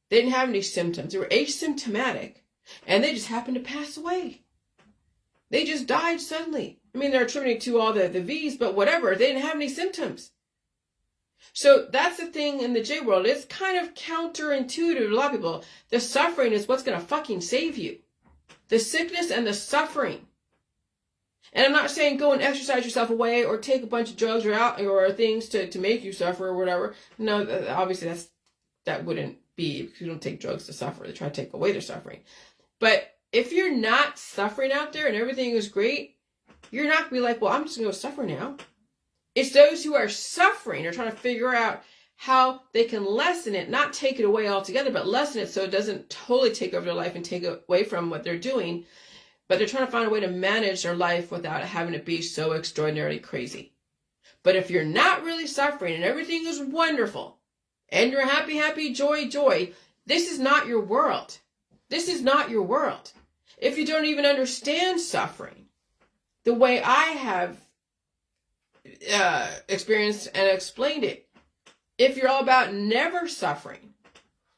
They didn't have any symptoms. They were asymptomatic. And they just happened to pass away. They just died suddenly. I mean, they're attributing to all the V's, but whatever. They didn't have any symptoms. So that's the thing in the J world. It's kind of counterintuitive to a lot of people. The suffering is what's going to fucking save you. The sickness and the suffering. And I'm not saying go and exercise yourself away or take a bunch of drugs or things to make you suffer or whatever. No, obviously that wouldn't be, because you don't take drugs to suffer. They try to take away their suffering. But if you're not suffering out there and everything is great, you're not going to be like, well, I'm just going to suffer now. It's those who are suffering are trying to figure out how they can lessen it, not take it away altogether, but lessen it so it doesn't totally take over their life and take away from what they're doing. But they're trying to find a way to manage their life without having it be so extraordinarily crazy. But if you're not really suffering and everything is wonderful, and you're happy, happy, joy, joy, this is not your world. This is not your world. If you don't even understand suffering the way I have experienced and explained it. If you're all about never suffering,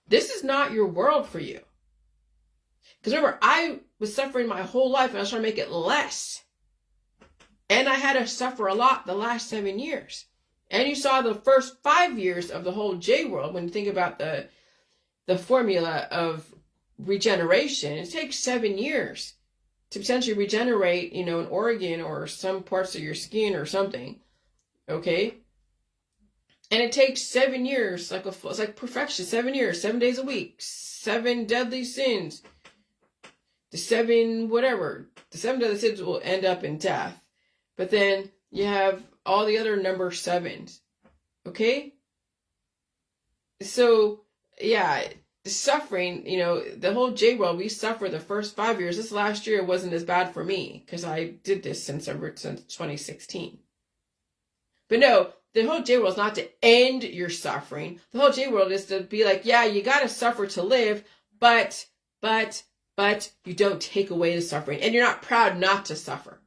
this is not your world for you. Because remember, I was suffering my whole life and I was trying to make it less. And I had to suffer a lot the last 7 years. And you saw the first 5 years of the whole J world when you think about the formula of regeneration. It takes 7 years to potentially regenerate, an organ or some parts of your skin or something. Okay? And it takes 7 years, it's like perfection, 7 years, 7 days a week, 7 deadly sins. The 7 deadly sins will end up in death. But then you have all the other number 7s. Okay? So, yeah, the suffering, the whole J world, we suffer the first 5 years. This last year wasn't as bad for me because I did this since 2016. But no, the whole J world is not to end your suffering. The whole J world is to be like, yeah, you got to suffer to live, but you don't take away the suffering. And you're not proud not to suffer.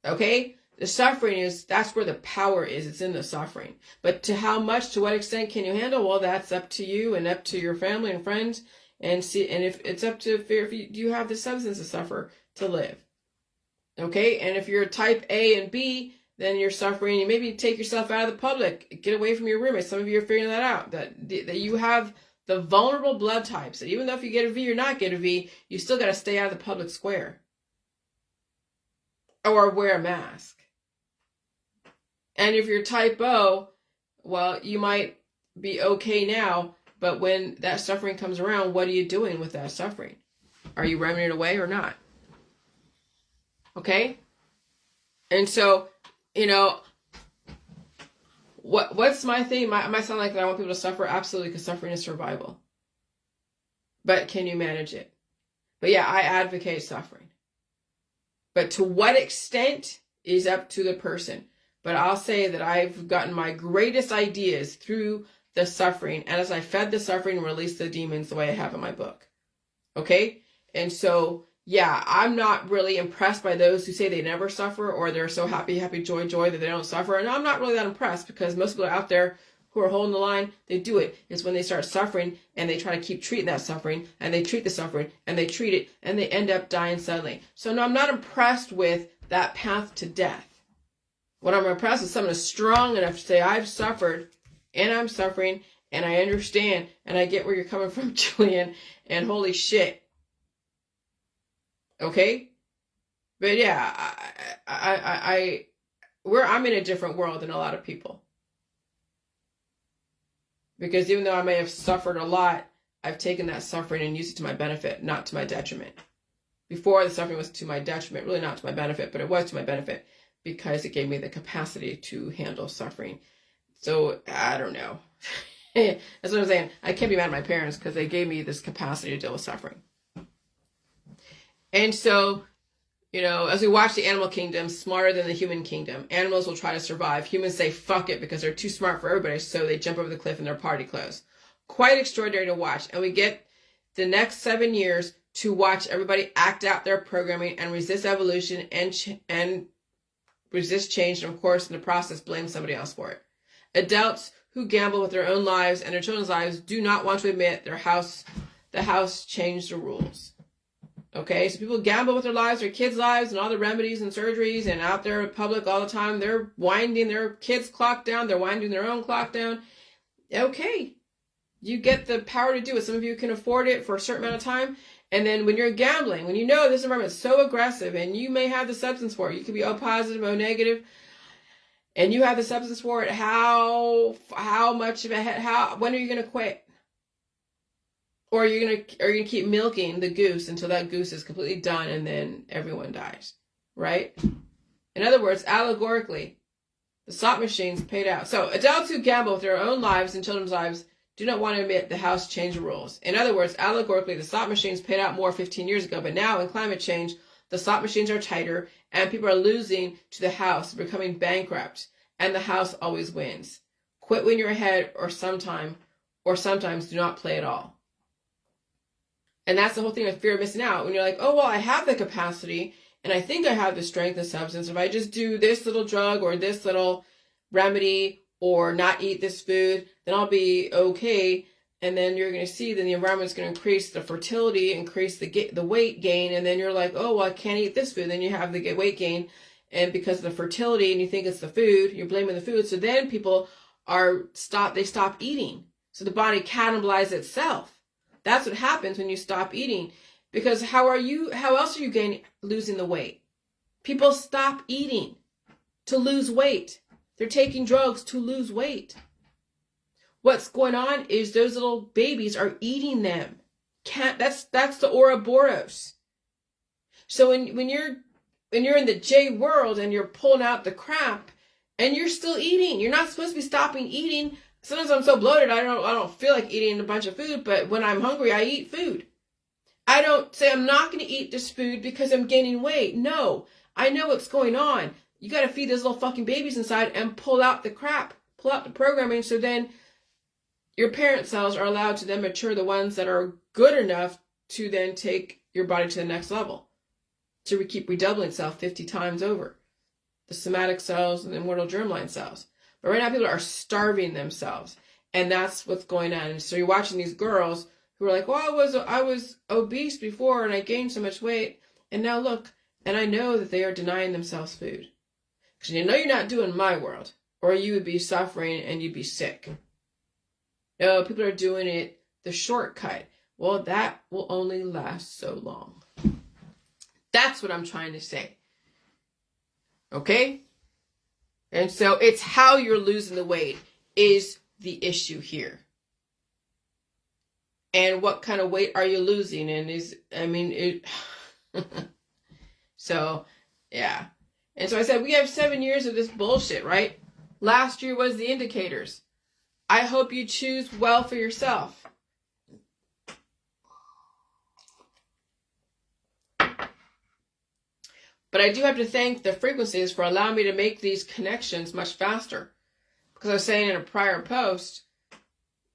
Okay? The suffering that's where the power is. It's in the suffering. But to how much, to what extent can you handle? Well, that's up to you and up to your family and friends. And if it's up to if you have the substance to suffer to live. Okay? And if you're type A and B, then you're suffering. You maybe take yourself out of the public. Get away from your roommates. Some of you are figuring that out. That you have the vulnerable blood types. That even though if you get a V or not get a V, you still got to stay out of the public square. Or wear a mask. And if you're type O, well, you might be okay now, but when that suffering comes around, what are you doing with that suffering? Are you running it away or not? Okay? And so, what's my thing? Am I sound like that I want people to suffer? Absolutely, because suffering is survival. But can you manage it? But yeah, I advocate suffering. But to what extent is up to the person. But I'll say that I've gotten my greatest ideas through the suffering, and as I fed the suffering and released the demons the way I have in my book. Okay? And so, yeah, I'm not really impressed by those who say they never suffer or they're so happy, joy, that they don't suffer. And I'm not really that impressed because most people out there who are holding the line, they do it. It's when they start suffering and they try to keep treating that suffering and they treat the suffering and they treat it and they end up dying suddenly. So no, I'm not impressed with that path to death. What I'm impressed with is someone is strong enough to say, I've suffered and I'm suffering and I understand and I get where you're coming from, Julian, and holy shit. Okay? But yeah, I'm in a different world than a lot of people. Because even though I may have suffered a lot, I've taken that suffering and used it to my benefit, not to my detriment. Before, the suffering was to my detriment, really not to my benefit, but it was to my benefit because it gave me the capacity to handle suffering. So, I don't know. That's what I'm saying. I can't be mad at my parents because they gave me this capacity to deal with suffering. And so, as we watch the animal kingdom, smarter than the human kingdom, animals will try to survive. Humans say, fuck it, because they're too smart for everybody, so they jump over the cliff in their party clothes. Quite extraordinary to watch. And we get the next 7 years to watch everybody act out their programming and resist evolution and resist change, and of course, in the process, blame somebody else for it. Adults who gamble with their own lives and their children's lives do not want to admit the house changed the rules. Okay, so people gamble with their lives, their kids' lives, and all the remedies and surgeries, and out there in public all the time. They're winding their kids' clock down. They're winding their own clock down. Okay, you get the power to do it. Some of you can afford it for a certain amount of time. And then when you're gambling, when you know this environment is so aggressive, and you may have the substance for it, you could be O positive, O negative, and you have the substance for it. How much of it? When are you going to quit? Or are you gonna keep milking the goose until that goose is completely done and then everyone dies, right? In other words, allegorically, the slot machines paid out. So adults who gamble with their own lives and children's lives do not want to admit the house changed the rules. In other words, allegorically, the slot machines paid out more 15 years ago, but now in climate change, the slot machines are tighter and people are losing to the house, becoming bankrupt, and the house always wins. Quit when you're ahead or sometimes do not play at all. And that's the whole thing with fear of missing out. When you're like, oh, well, I have the capacity And I think I have the strength and substance. If I just do this little drug or this little remedy or not eat this food, then I'll be okay. And then you're going to see then the environment's going to increase the fertility, increase the weight gain. And then you're like, oh, well, I can't eat this food. Then you have the weight gain. And because of the fertility and you think it's the food, you're blaming the food. So then people they stop eating. So the body cannibalizes itself. That's what happens when you stop eating. Because how else are you losing the weight? People stop eating to lose weight. They're taking drugs to lose weight. What's going on is those little babies are eating them. That's the Ouroboros. So when you're in the J world and you're pulling out the crap and you're still eating, you're not supposed to be stopping eating. Sometimes I'm so bloated I don't feel like eating a bunch of food, but when I'm hungry I eat food. I don't say I'm not going to eat this food because I'm gaining weight. No, I know what's going on. You got to feed those little fucking babies inside and pull out the crap, pull out the programming, so then your parent cells are allowed to then mature the ones that are good enough to then take your body to the next level. To keep redoubling itself 50 times over. The somatic cells and the immortal germline cells. But right now people are starving themselves. And that's what's going on. And so you're watching these girls who are like, well, I was obese before and I gained so much weight. And now look, and I know that they are denying themselves food. Because you know you're not doing my world. Or you would be suffering and you'd be sick. No, people are doing it the shortcut. Well, that will only last so long. That's what I'm trying to say. Okay? And so it's how you're losing the weight is the issue here. And what kind of weight are you losing? And so, yeah. And so I said, we have 7 years of this bullshit, right? Last year was the indicators. I hope you choose well for yourself. But I do have to thank the frequencies for allowing me to make these connections much faster. Because I was saying in a prior post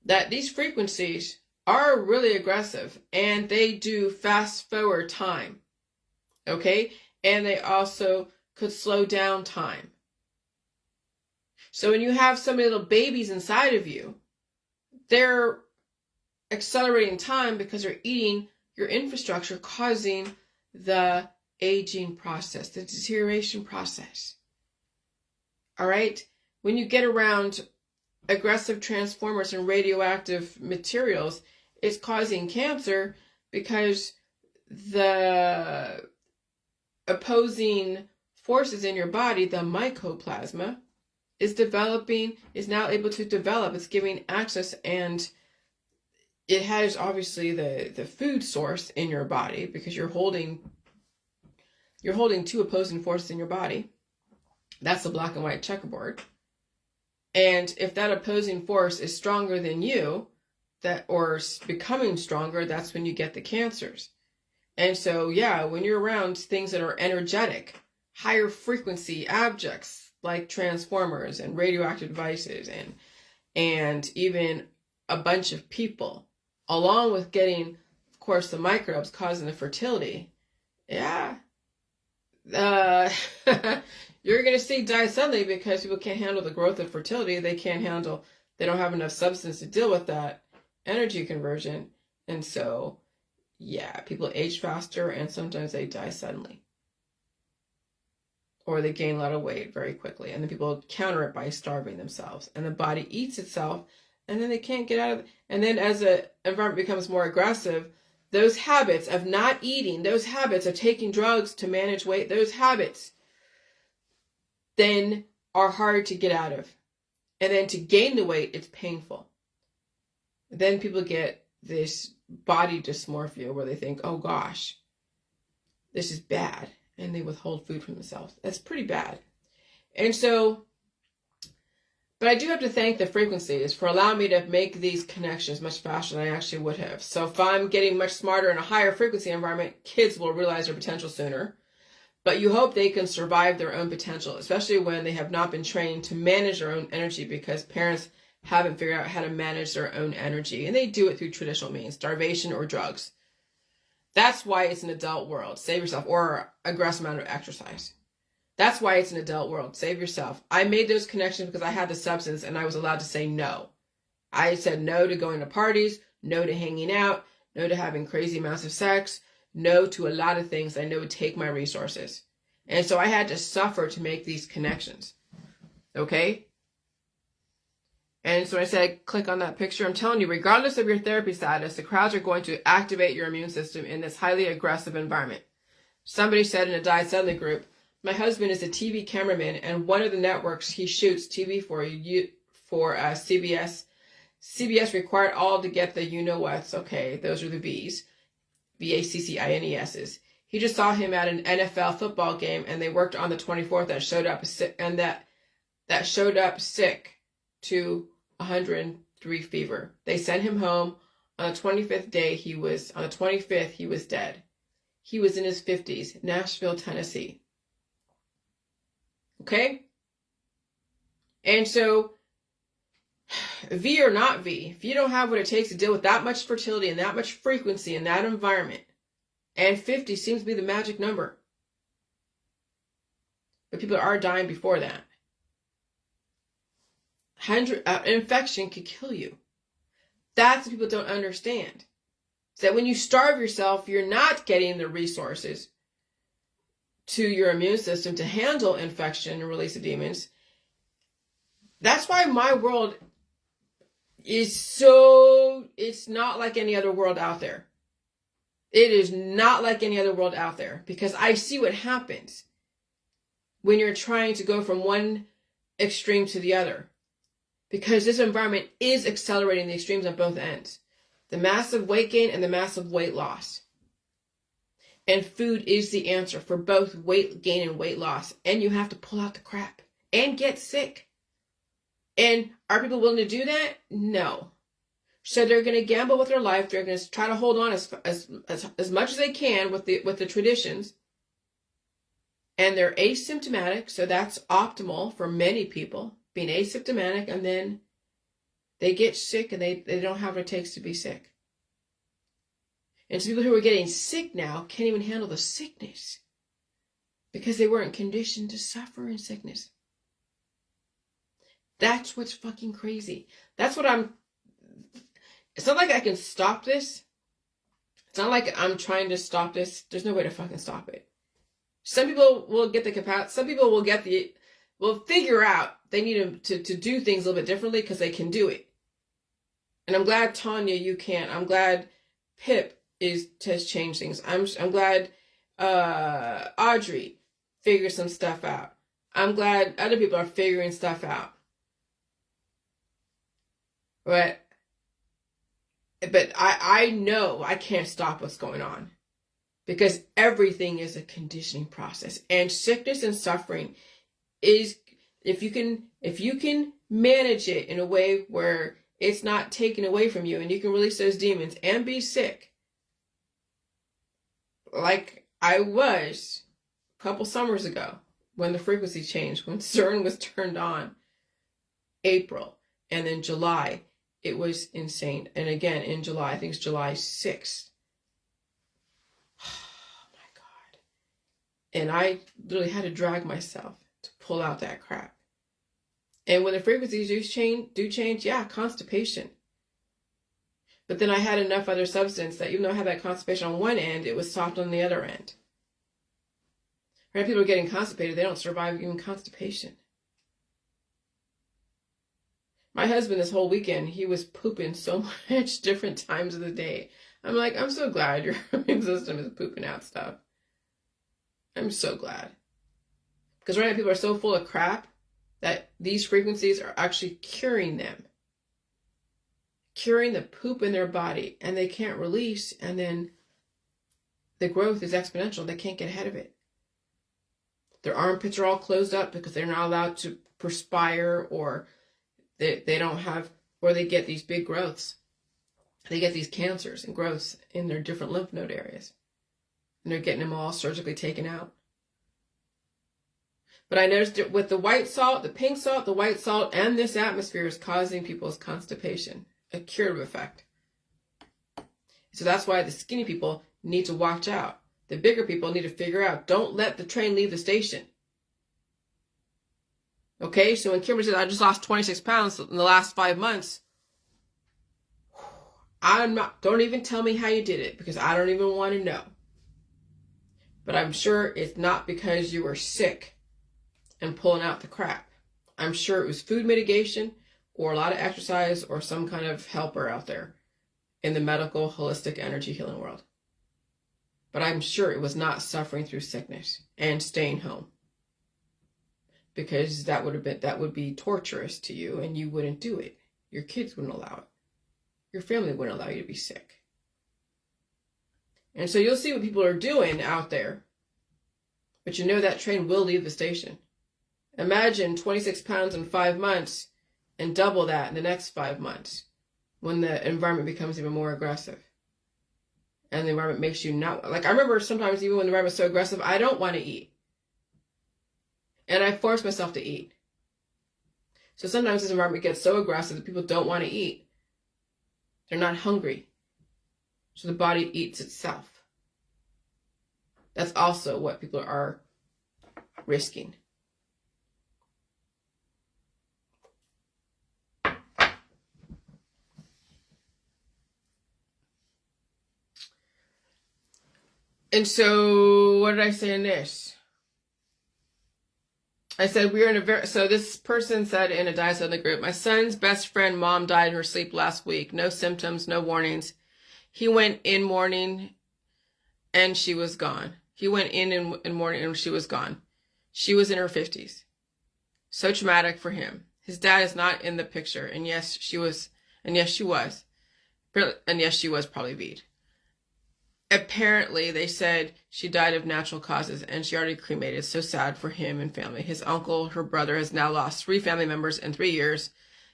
that these frequencies are really aggressive and they do fast forward time. Okay? And they also could slow down time. So when you have so many little babies inside of you, they're accelerating time because they're eating your infrastructure, causing the aging process, the deterioration process. All right? When you get around aggressive transformers and radioactive materials, it's causing cancer because the opposing forces in your body, the mycoplasma, is now able to develop. It's giving access, and it has obviously the food source in your body because you're holding two opposing forces in your body. That's the black and white checkerboard. And if that opposing force is stronger than you, or becoming stronger, that's when you get the cancers. And so, yeah, when you're around things that are energetic, higher frequency objects like transformers and radioactive devices and even a bunch of people, along with getting, of course, the microbes causing the fertility, yeah, you're going to see die suddenly because people can't handle the growth of fertility. They don't have enough substance to deal with that energy conversion. And so, yeah, people age faster and sometimes they die suddenly. Or they gain a lot of weight very quickly. And then people counter it by starving themselves. And the body eats itself and then they can't get out of it. And then as the environment becomes more aggressive, those habits of not eating, those habits of taking drugs to manage weight, those habits then are hard to get out of. And then to gain the weight, it's painful. Then people get this body dysmorphia where they think, oh gosh, this is bad. And they withhold food from themselves. That's pretty bad. And so, but I do have to thank the frequencies for allowing me to make these connections much faster than I actually would have. So if I'm getting much smarter in a higher frequency environment, kids will realize their potential sooner. But you hope they can survive their own potential, especially when they have not been trained to manage their own energy because parents haven't figured out how to manage their own energy. And they do it through traditional means, starvation or drugs. That's why it's an adult world. Save yourself. Or aggressive amount of exercise. That's why it's an adult world. Save yourself. I made those connections because I had the substance and I was allowed to say no. I said no to going to parties, no to hanging out, no to having crazy amounts of sex, no to a lot of things I know would take my resources. And so I had to suffer to make these connections. Okay? And so I said, click on that picture. I'm telling you, regardless of your therapy status, the crowds are going to activate your immune system in this highly aggressive environment. Somebody said in a Die Suddenly group, my husband is a TV cameraman, and one of the networks he shoots TV for CBS. CBS required all to get the you-know-whats. Okay, those are the V's. VACCINES's. He just saw him at an NFL football game, and they worked on the 24th that showed up sick, and that showed up sick to 103 fever. They sent him home. On the 25th day, he was dead. He was in his 50s, Nashville, Tennessee. Okay? And so, V or not V, if you don't have what it takes to deal with that much fertility and that much frequency in that environment, and 50 seems to be the magic number. But people are dying before that. Infection could kill you. That's what people don't understand. Is that when you starve yourself, you're not getting the resources to your immune system to handle infection and release of demons. That's why my world is it's not like any other world out there. It is not like any other world out there, because I see what happens when you're trying to go from one extreme to the other. Because this environment is accelerating the extremes on both ends. The massive weight gain and the massive weight loss. And food is the answer for both weight gain and weight loss. And you have to pull out the crap and get sick. And are people willing to do that? No. So they're going to gamble with their life. They're going to try to hold on as much as they can with the traditions. And they're asymptomatic, so that's optimal for many people, being asymptomatic, and then they get sick and they don't have what it takes to be sick. And so people who are getting sick now can't even handle the sickness because they weren't conditioned to suffer in sickness. That's what's fucking crazy. That's what it's not like I can stop this. It's not like I'm trying to stop this. There's no way to fucking stop it. Some people will get the capacity. Some people will figure out they need to do things a little bit differently because they can do it. And I'm glad, Tanya, you can't. I'm glad Pip has changed things. I'm glad Audrey figured some stuff out. I'm glad other people are figuring stuff out. But I know I can't stop what's going on. Because everything is a conditioning process. And sickness and suffering is, if you can manage it in a way where it's not taken away from you and you can release those demons and be sick. Like I was a couple summers ago when the frequency changed, when CERN was turned on, April, and then July, it was insane. And again, in July, I think it's July 6th. And I literally had to drag myself to pull out that crap. And when the frequencies do change, yeah, constipation. But then I had enough other substance that even though I had that constipation on one end, it was soft on the other end. Right? People are getting constipated, they don't survive even constipation. My husband this whole weekend, he was pooping so much different times of the day. I'm like, I'm so glad your immune system is pooping out stuff. I'm so glad. Because right now people are so full of crap that these frequencies are actually curing them. Curing the poop in their body. And they can't release. And then the growth is exponential. They can't get ahead of it. Their armpits are all closed up because they're not allowed to perspire, or they don't have, or they get these big growths. They get these cancers and growths in their different lymph node areas. And they're getting them all surgically taken out. But I noticed that with the white salt, the pink salt, the white salt, and this atmosphere is causing people's constipation. A curative effect. So that's why the skinny people need to watch out. The bigger people need to figure out, don't let the train leave the station. Okay, so when Kimberly says, I just lost 26 pounds in the last 5 months, don't even tell me how you did it, because I don't even want to know. But I'm sure it's not because you were sick and pulling out the crap. I'm sure it was food mitigation or a lot of exercise or some kind of helper out there in the medical, holistic, energy healing world. But I'm sure it was not suffering through sickness and staying home, because that would be torturous to you and you wouldn't do it. Your kids wouldn't allow it. Your family wouldn't allow you to be sick. And so you'll see what people are doing out there, but you know that train will leave the station. Imagine 26 pounds in 5 months and double that in the next 5 months when the environment becomes even more aggressive. And the environment makes you not, like I remember sometimes even when the environment's so aggressive, I don't want to eat. And I force myself to eat. So sometimes this environment gets so aggressive that people don't want to eat. They're not hungry. So the body eats itself. That's also what people are risking. And so, what did I say in this? I said, so this person said in a diet in the group, my son's best friend mom died in her sleep last week. No symptoms, no warnings. He went in morning and she was gone. He went in morning and she was gone. She was in her 50s. So traumatic for him. His dad is not in the picture. And yes, she was. And yes, she was. And yes, she was probably V'd. Apparently, they said she died of natural causes and she already cremated. So sad for him and family. His uncle, her brother, has now lost 3 family members in 3 years.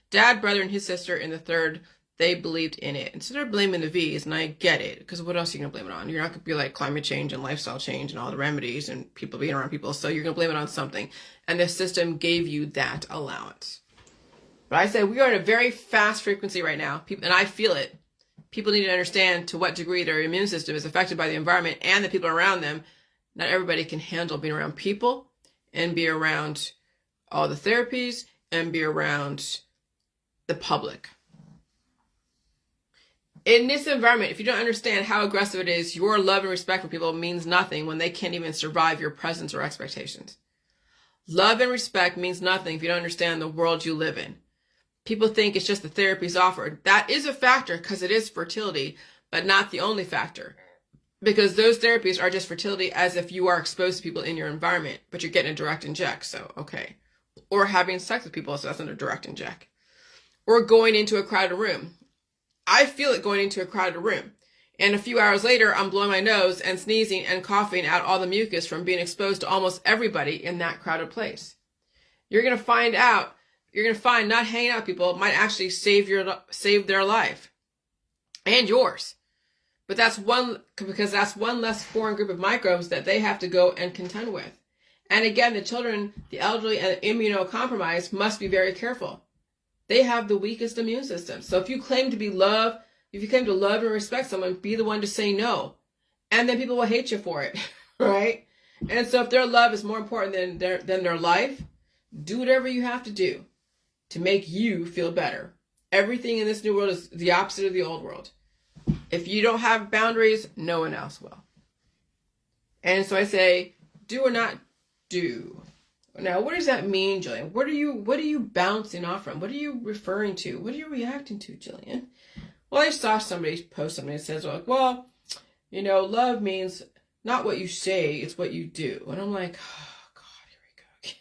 Dad, brother, and his sister in the 3rd. They believed in it. And so they're blaming the V's, and I get it, because what else are you going to blame it on? You're not going to be like climate change and lifestyle change and all the remedies and people being around people. So you're going to blame it on something. And the system gave you that allowance. But I said we are at a very fast frequency right now, people, and I feel it. People need to understand to what degree their immune system is affected by the environment and the people around them. Not everybody can handle being around people and be around all the therapies and be around the public. In this environment, if you don't understand how aggressive it is, your love and respect for people means nothing when they can't even survive your presence or expectations. Love and respect means nothing if you don't understand the world you live in. People think it's just the therapies offered. That is a factor because it is fertility, but not the only factor. Because those therapies are just fertility as if you are exposed to people in your environment, but you're getting a direct inject, so okay. Or having sex with people, so that's not a direct inject. Or going into a crowded room. I feel it going into a crowded room. And a few hours later, I'm blowing my nose and sneezing and coughing out all the mucus from being exposed to almost everybody in that crowded place. You're going to find not hanging out with people might actually save their life. And yours. But that's one less foreign group of microbes that they have to go and contend with. And again, the children, the elderly, and the immunocompromised must be very careful. They have the weakest immune system. So if you claim to love and respect someone, be the one to say no. And then people will hate you for it, right? And so if their love is more important than their life, do whatever you have to do to make you feel better. Everything in this new world is the opposite of the old world. If you don't have boundaries, no one else will. And so I say, do or not do. Now, what does that mean, Jillian? What are you bouncing off from? What are you referring to? What are you reacting to, Jillian? Well, I saw somebody post something that says, well, love means not what you say, it's what you do. And I'm like, oh, God,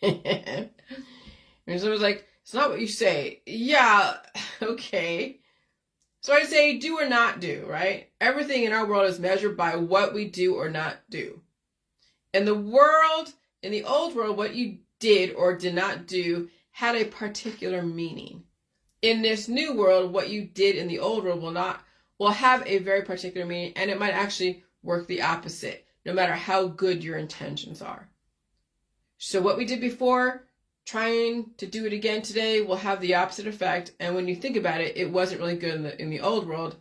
here we go again. And someone's like, it's not what you say. Yeah, okay. So I say do or not do, right? Everything in our world is measured by what we do or not do. In the old world, what you did or did not do had a particular meaning. In this new world, what you did in the old world will have a very particular meaning, and it might actually work the opposite, no matter how good your intentions are. So what we did before, trying to do it again today, will have the opposite effect. And when you think about it, it wasn't really good in the old world,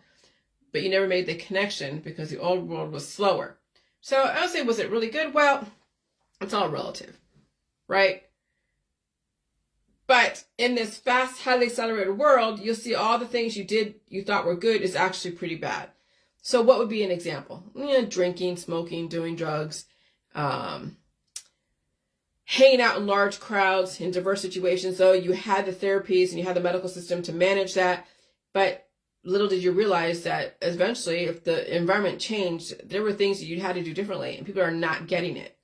but you never made the connection because the old world was slower. So I would say, was it really good? Well, it's all relative, right? But in this fast, highly accelerated world, you'll see all the things you thought were good is actually pretty bad. So what would be an example? Drinking, smoking, doing drugs, hanging out in large crowds in diverse situations. So you had the therapies and you had the medical system to manage that. But little did you realize that eventually, if the environment changed, there were things that you had to do differently, and people are not getting it.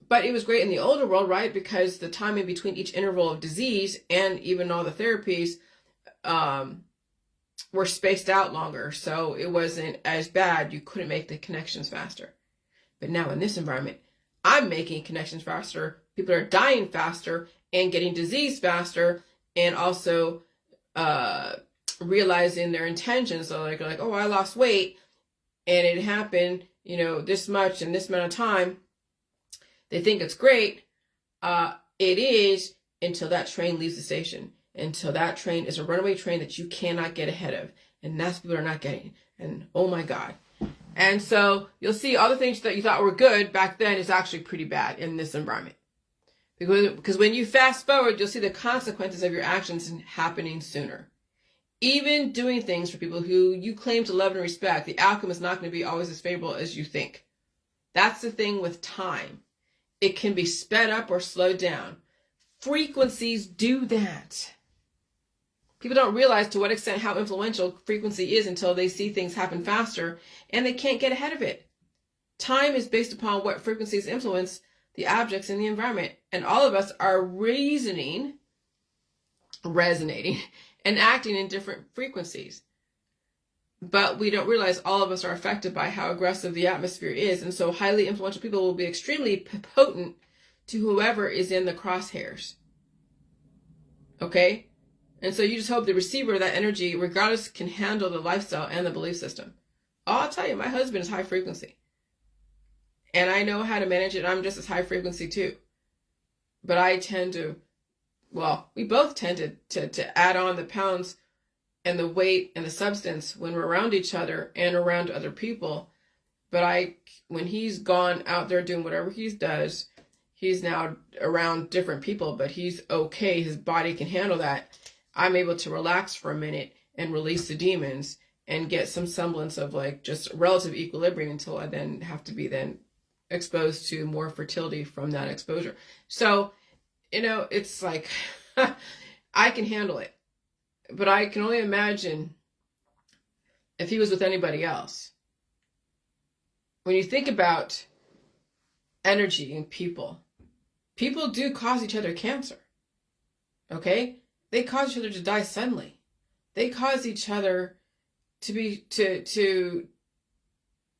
But it was great in the older world, right? Because the time in between each interval of disease and even all the therapies were spaced out longer. So it wasn't as bad. You couldn't make the connections faster. But now in this environment, I'm making connections faster. People are dying faster and getting disease faster, and also realizing their intentions. So like, oh, I lost weight and it happened, this much in this amount of time. They think it's great. It is, until that train leaves the station. Until that train is a runaway train that you cannot get ahead of. And that's what people are not getting. And oh my God. And so you'll see all the things that you thought were good back then is actually pretty bad in this environment. Because when you fast forward, you'll see the consequences of your actions happening sooner. Even doing things for people who you claim to love and respect, the outcome is not going to be always as favorable as you think. That's the thing with time. It can be sped up or slowed down. Frequencies do that. People don't realize to what extent how influential frequency is until they see things happen faster and they can't get ahead of it. Time is based upon what frequencies influence the objects in the environment. And all of us are resonating, and acting in different frequencies. But we don't realize all of us are affected by how aggressive the atmosphere is. And so highly influential people will be extremely potent to whoever is in the crosshairs. Okay? And so you just hope the receiver of that energy, regardless, can handle the lifestyle and the belief system. I'll tell you, my husband is high frequency. And I know how to manage it. I'm just as high frequency too. But I tend to, we both tend to add on the pounds and the weight and the substance when we're around each other and around other people. But when he's gone out there doing whatever he does, he's now around different people, but he's okay. His body can handle that. I'm able to relax for a minute and release the demons and get some semblance of just relative equilibrium until I then have to be exposed to more fertility from that exposure. So, it's like, I can handle it. But I can only imagine if he was with anybody else. When you think about energy and people do cause each other cancer. Okay? They cause each other to die suddenly. They cause each other to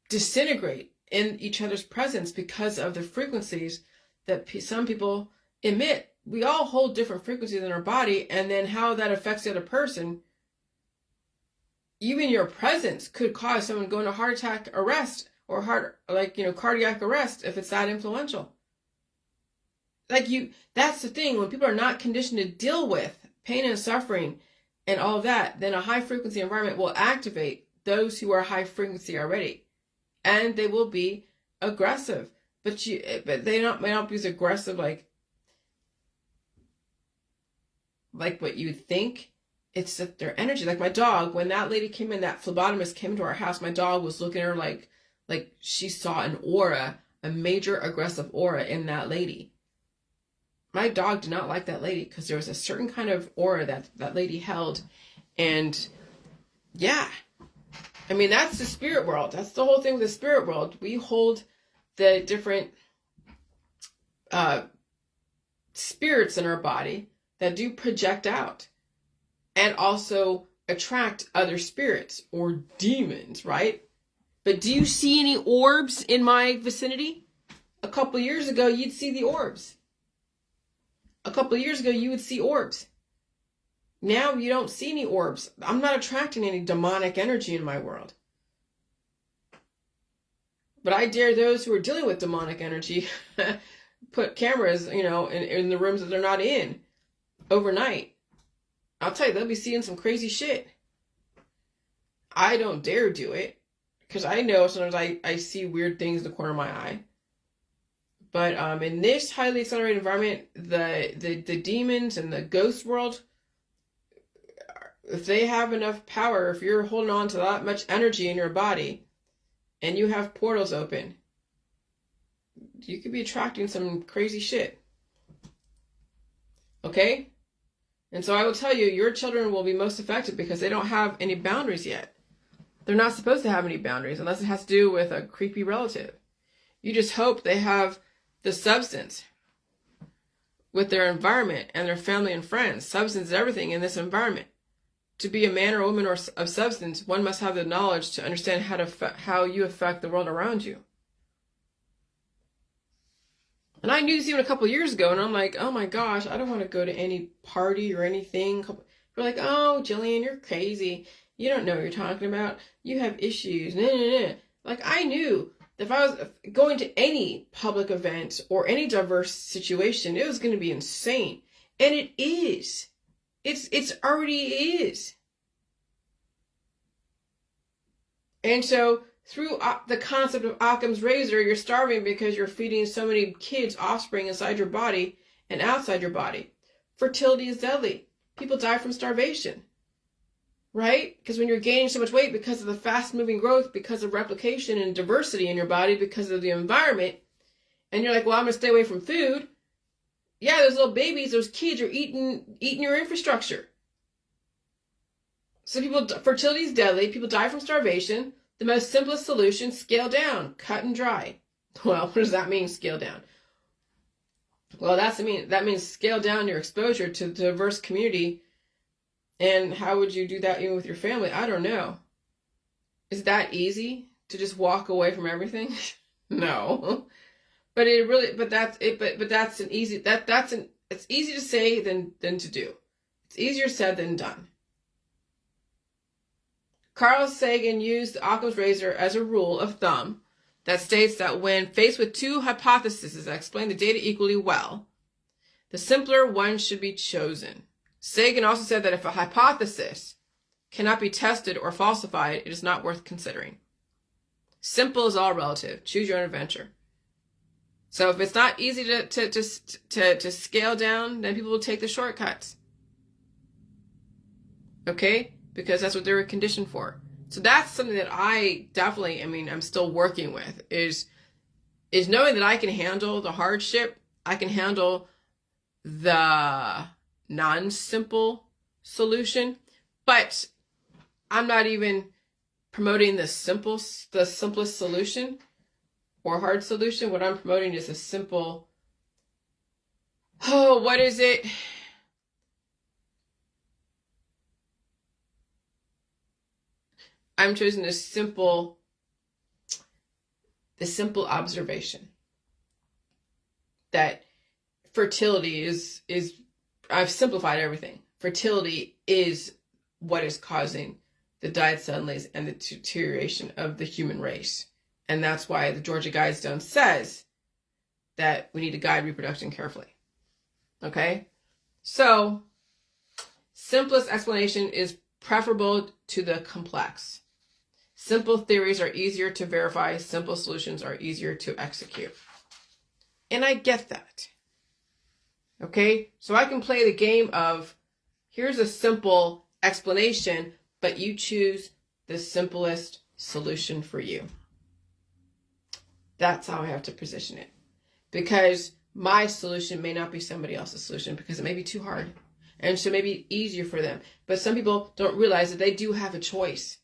disintegrate in each other's presence because of the frequencies that some people emit. We all hold different frequencies in our body, and then how that affects the other person. Even your presence could cause someone to go into heart attack arrest or cardiac arrest if it's that influential. That's the thing. When people are not conditioned to deal with pain and suffering and all of that, then a high frequency environment will activate those who are high frequency already, and they will be aggressive. But they may not be as aggressive like what you would think. It's that their energy. Like my dog, when that lady came in, that phlebotomist came to our house, my dog was looking at her like she saw an aura, a major aggressive aura in that lady. My dog did not like that lady because there was a certain kind of aura that lady held. And yeah, I mean, that's the spirit world. That's the whole thing with the spirit world. We hold the different spirits in our body that do project out and also attract other spirits or demons, right? But do you see any orbs in my vicinity? A couple of years ago, you'd see the orbs. A couple of years ago, you would see orbs. Now you don't see any orbs. I'm not attracting any demonic energy in my world. But I dare those who are dealing with demonic energy put cameras, in the rooms that they're not in overnight. I'll tell you, they'll be seeing some crazy shit. I don't dare do it because I know sometimes I see weird things in the corner of my eye. But in this highly accelerated environment, the demons and the ghost world, if they have enough power, if you're holding on to that much energy in your body and you have portals open, you could be attracting some crazy shit. Okay? And so I will tell you, your children will be most affected because they don't have any boundaries yet. They're not supposed to have any boundaries unless it has to do with a creepy relative. You just hope they have the substance with their environment and their family and friends. Substance is everything in this environment. To be a man or a woman of substance, one must have the knowledge to understand how you affect the world around you. And I knew this even a couple of years ago, and I'm like, oh my gosh, I don't want to go to any party or anything. We're like, oh, Jillian, you're crazy. You don't know what you're talking about. You have issues. Nah, nah, nah. Like, I knew that if I was going to any public event or any diverse situation, it was going to be insane. And it is. It's already is. And so through the concept of Occam's razor, you're starving because you're feeding so many kids offspring inside your body and outside your body. Fertility is deadly. People die from starvation, right? Because when you're gaining so much weight because of the fast-moving growth, because of replication and diversity in your body, because of the environment, and you're like, well, I'm going to stay away from food. Yeah, those little babies, those kids are eating your infrastructure. So fertility is deadly. People die from starvation. The most simplest solution, scale down, cut and dry. Well, what does that mean, scale down? Well, that means scale down your exposure to the diverse community. And how would you do that even with your family? I don't know. Is that easy to just walk away from everything? No. But it's easy to say than to do. It's easier said than done. Carl Sagan used Occam's razor as a rule of thumb that states that when faced with two hypotheses that explain the data equally well, the simpler one should be chosen. Sagan also said that if a hypothesis cannot be tested or falsified, it is not worth considering. Simple is all relative. Choose your own adventure. So if it's not easy to scale down, then people will take the shortcuts. Okay? Because that's what they were conditioned for. So that's something that I definitely, I'm still working with, is knowing that I can handle the hardship. I can handle the non-simple solution, but I'm not even promoting the simplest solution or hard solution. What I'm promoting is a simple, what is it? I'm choosing the simple observation that fertility is I've simplified everything. Fertility is what is causing the diet suddenlies and the deterioration of the human race. And that's why the Georgia Guidestone says that we need to guide reproduction carefully. Okay? So, simplest explanation is preferable to the complex. Simple theories are easier to verify. Simple solutions are easier to execute. And I get that. Okay? So I can play the game of, here's a simple explanation, but you choose the simplest solution for you. That's how I have to position it. Because my solution may not be somebody else's solution because it may be too hard. And so it may be easier for them. But some people don't realize that they do have a choice.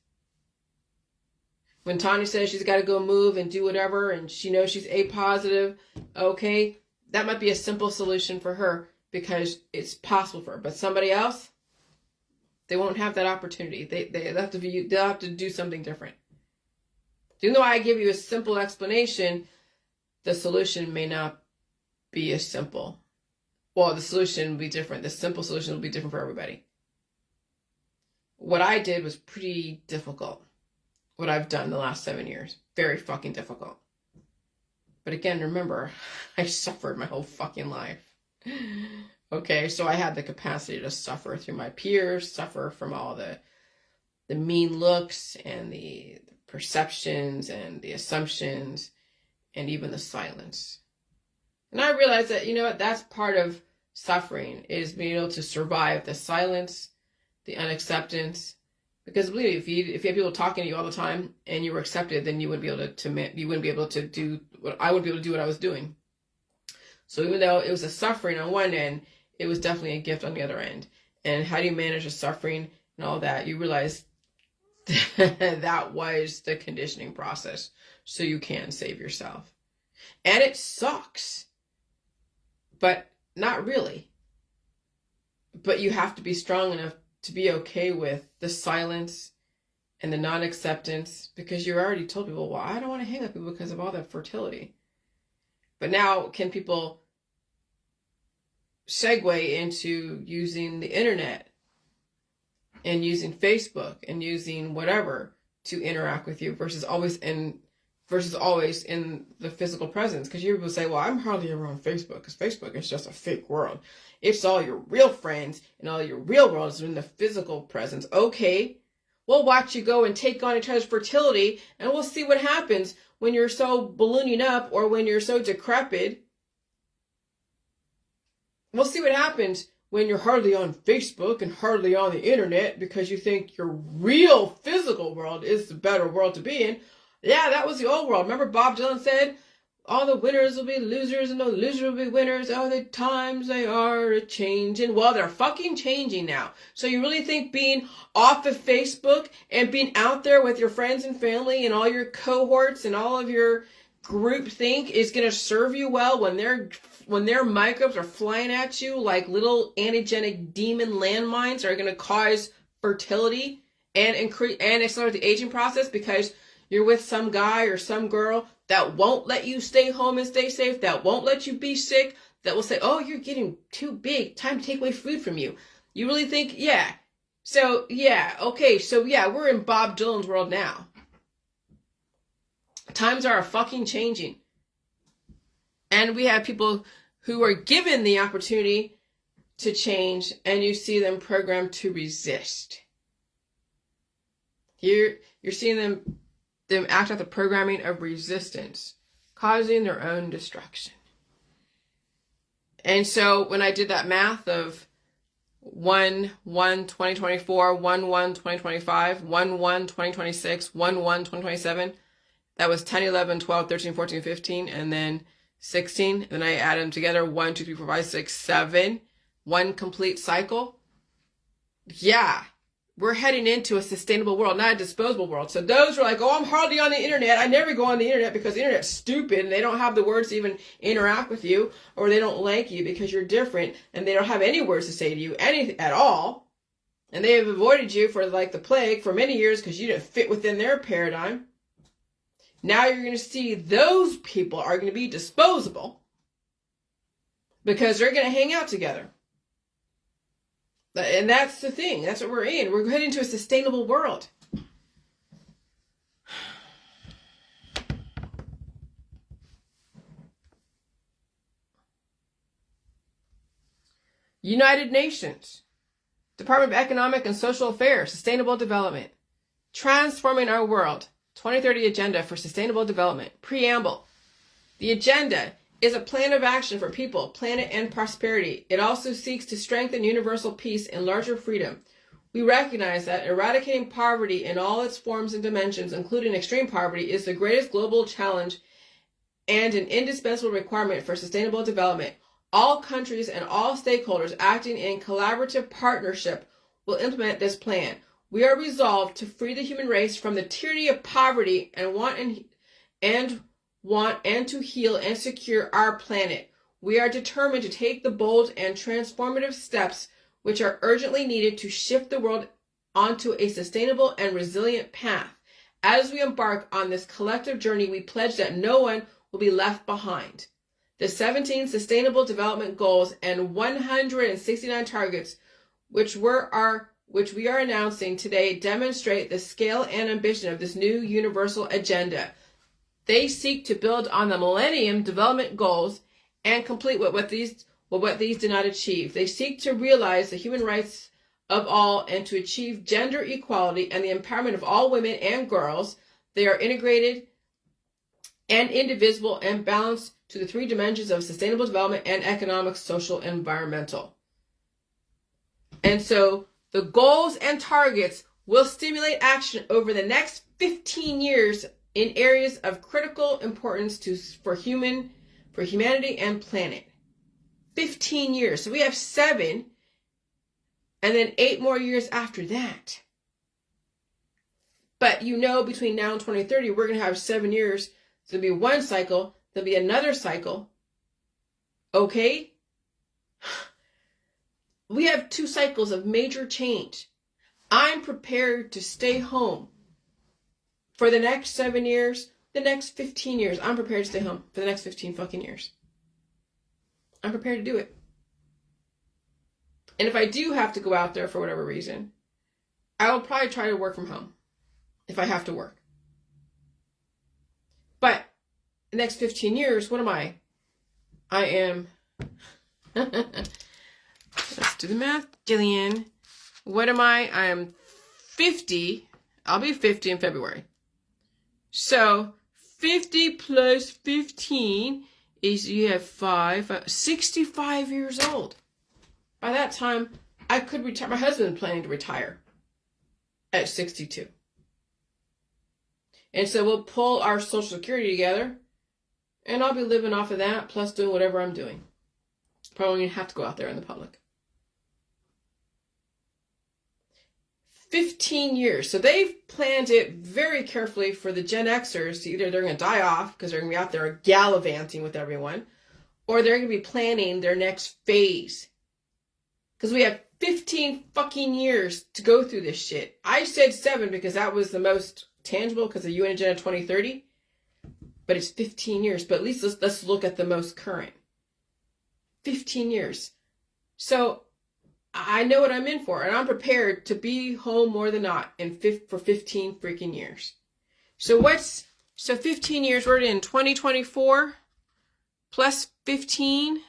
When Tanya says she's got to go move and do whatever, and she knows she's A positive, okay, that might be a simple solution for her because it's possible for her. But somebody else, they won't have that opportunity. They'll have to do something different. Even though I give you a simple explanation, the solution may not be as simple. Well, the solution will be different. The simple solution will be different for everybody. What I did was pretty difficult. What I've done the last 7 years. Very fucking difficult. But again, remember, I suffered my whole fucking life. Okay, so I had the capacity to suffer through my peers, suffer from all the mean looks and the perceptions and the assumptions and even the silence. And I realized that, you know what, that's part of suffering, is being able to survive the silence, the unacceptance. Because believe me, if you have people talking to you all the time and you were accepted, then you wouldn't be able to do what I was doing. So even though it was a suffering on one end, it was definitely a gift on the other end. And how do you manage the suffering and all that? You realize that was the conditioning process, so you can save yourself. And it sucks, but not really. But you have to be strong enough to be okay with the silence and the non-acceptance, because you already told people, well, I don't want to hang with people because of all that fertility. But now, can people segue into using the internet and using Facebook and using whatever to interact with you versus always in the physical presence? Because you will say, well, I'm hardly ever on Facebook because Facebook is just a fake world. It's all your real friends and all your real world is in the physical presence. Okay, we'll watch you go and take on each other's fertility, and we'll see what happens when you're so ballooning up or when you're so decrepit. We'll see what happens when you're hardly on Facebook and hardly on the internet because you think your real physical world is the better world to be in. Yeah, that was the old world. Remember Bob Dylan said, all the winners will be losers and the losers will be winners. Oh, the times they are a-changing. Well, they're fucking changing now. So you really think being off of Facebook and being out there with your friends and family and all your cohorts and all of your group think is going to serve you well when their microbes are flying at you like little antigenic demon landmines are going to cause fertility and increase and accelerate the aging process because you're with some guy or some girl that won't let you stay home and stay safe, that won't let you be sick, that will say, oh, you're getting too big, time to take away food from you. You really think, yeah. So, yeah, okay, so yeah, we're in Bob Dylan's world now. Times are fucking changing. And we have people who are given the opportunity to change, and you see them programmed to resist. You're seeing them act out the programming of resistance, causing their own destruction. And so when I did that math of 1/1/2024, 1/1/2025, 1/1/2026, 1/1/2027, that was 10, 11, 12, 13, 14, 15, and then 16. And then I added them together, 1, 2, 3, 4, 5, 6, 7. One complete cycle. Yeah. We're heading into a sustainable world, not a disposable world. So those who are like, oh, I'm hardly on the internet. I never go on the internet because the internet's stupid and they don't have the words to even interact with you, or they don't like you because you're different and they don't have any words to say to you, anything at all. And they have avoided you for like the plague for many years because you didn't fit within their paradigm. Now you're going to see those people are going to be disposable because they're going to hang out together. And that's the thing. That's what we're in. We're heading to a sustainable world. United Nations, Department of Economic and Social Affairs, Sustainable Development, Transforming Our World, 2030 Agenda for Sustainable Development, Preamble. The agenda is a plan of action for people, planet, and prosperity. It also seeks to strengthen universal peace and larger freedom. We recognize that eradicating poverty in all its forms and dimensions, including extreme poverty, is the greatest global challenge and an indispensable requirement for sustainable development. All countries and all stakeholders acting in collaborative partnership will implement this plan. We are resolved to free the human race from the tyranny of poverty and want to heal and secure our planet. We are determined to take the bold and transformative steps which are urgently needed to shift the world onto a sustainable and resilient path. As we embark on this collective journey, we pledge that no one will be left behind. The 17 Sustainable Development Goals and 169 targets which we are announcing today demonstrate the scale and ambition of this new universal agenda. They seek to build on the Millennium Development Goals and complete what these did not achieve. They seek to realize the human rights of all and to achieve gender equality and the empowerment of all women and girls. They are integrated and indivisible and balanced to the three dimensions of sustainable development and economic, social, and environmental. And so the goals and targets will stimulate action over the next 15 years in areas of critical importance for humanity and planet. 15 years. So we have 7, and then 8 more years after that. But between now and 2030, we're going to have 7 years. So there'll be one cycle, there'll be another cycle. Okay? We have 2 cycles of major change. I'm prepared to stay home for the next 7 years, the next 15 years. I'm prepared to stay home for the next 15 fucking years. I'm prepared to do it. And if I do have to go out there for whatever reason, I will probably try to work from home if I have to work. But the next 15 years, what am I? I am... Let's do the math, Jillian. What am I? I am 50. I'll be 50 in February. So 50 plus 15 is, you have 65 years old. By that time, I could retire. My husband's planning to retire at 62. And so we'll pull our Social Security together, and I'll be living off of that, plus doing whatever I'm doing. Probably going to have to go out there in the public. 15 years. So they've planned it very carefully for the Gen Xers. Either they're going to die off because they're going to be out there gallivanting with everyone, or they're going to be planning their next phase. Because we have 15 fucking years to go through this shit. I said 7 because that was the most tangible because of UN Agenda 2030. But it's 15 years. But at least let's look at the most current. 15 years. So I know what I'm in for, and I'm prepared to be home more than not for 15 freaking years. So 15 years, we're in 2024 plus 15,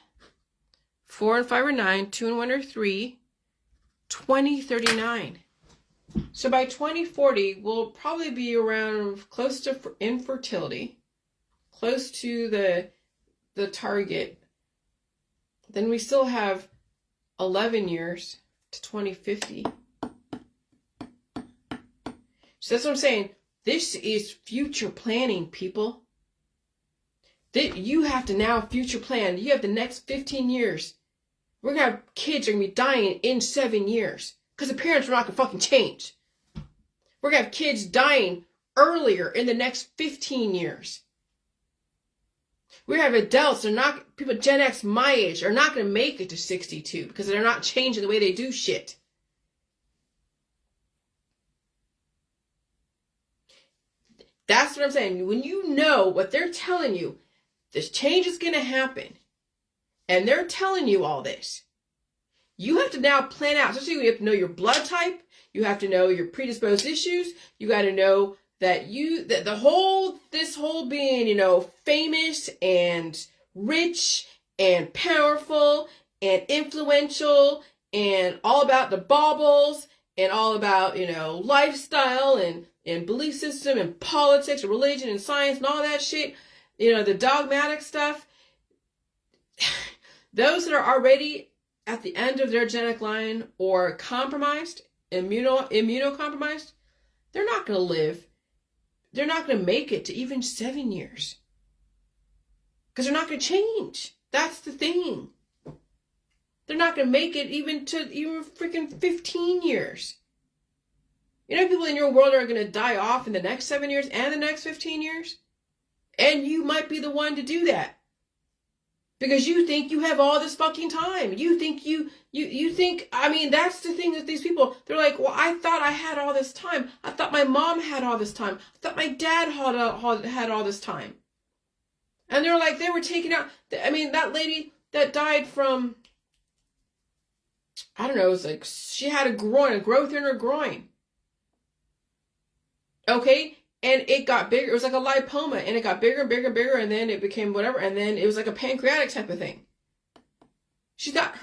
4 and 5 are 9, 2 and 1 are 3, 2039. So by 2040, we'll probably be around close to infertility, close to the target. Then we still have 11 years to 2050. So that's what I'm saying. This is future planning, people. You have to now future plan. You have the next 15 years. We're going to have kids are going to be dying in 7 years. Because the parents are not going to fucking change. We're going to have kids dying earlier in the next 15 years. We have adults, people Gen X my age are not going to make it to 62 because they're not changing the way they do shit. That's what I'm saying. When you know what they're telling you, this change is going to happen, and they're telling you all this, you have to now plan out. Especially you have to know your blood type. You have to know your predisposed issues. You got to know that this whole being, famous and rich and powerful and influential and all about the baubles and all about, lifestyle and belief system and politics and religion and science and all that shit, the dogmatic stuff. Those that are already at the end of their genetic line or compromised, immunocompromised, they're not going to live. They're not going to make it to even 7 years. Because they're not going to change. That's the thing. They're not going to make it even freaking 15 years. People in your world are going to die off in the next 7 years and the next 15 years. And you might be the one to do that. Because you think you have all this fucking time. You think, that's the thing with these people. They're like, well, I thought I had all this time. I thought my mom had all this time. I thought my dad had all this time. And they're like, they were taking out, that lady that died from, I don't know, it was like, she had a growth in her groin. Okay? And it got bigger. It was like a lipoma. And it got bigger and bigger and bigger. And then it became whatever. And then it was like a pancreatic type of thing. She thought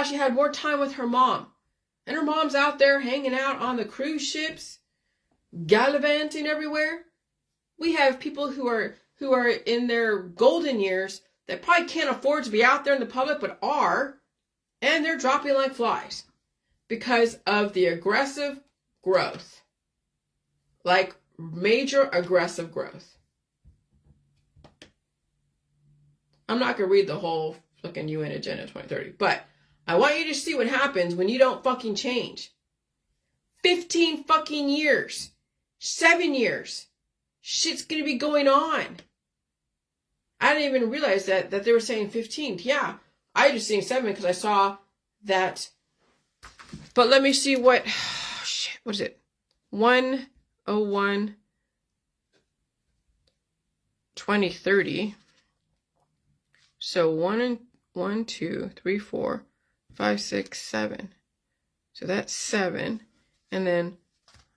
she had more time with her mom. and her mom's out there hanging out on the cruise ships, gallivanting everywhere. We have people who are in their golden years that probably can't afford to be out there in the public, but are, and they're dropping like flies because of the aggressive growth, like major aggressive growth. I'm not going to read the whole fucking UN Agenda 2030, but I want you to see what happens when you don't fucking change. 15 fucking years, 7 years, shit's going to be going on. I didn't even realize that they were saying 15. Yeah, I just seen 7 because I saw that. But let me see what, what is it? 101 2030. So 1, 2, 3, 4, 5, 6, 7. So that's 7. And then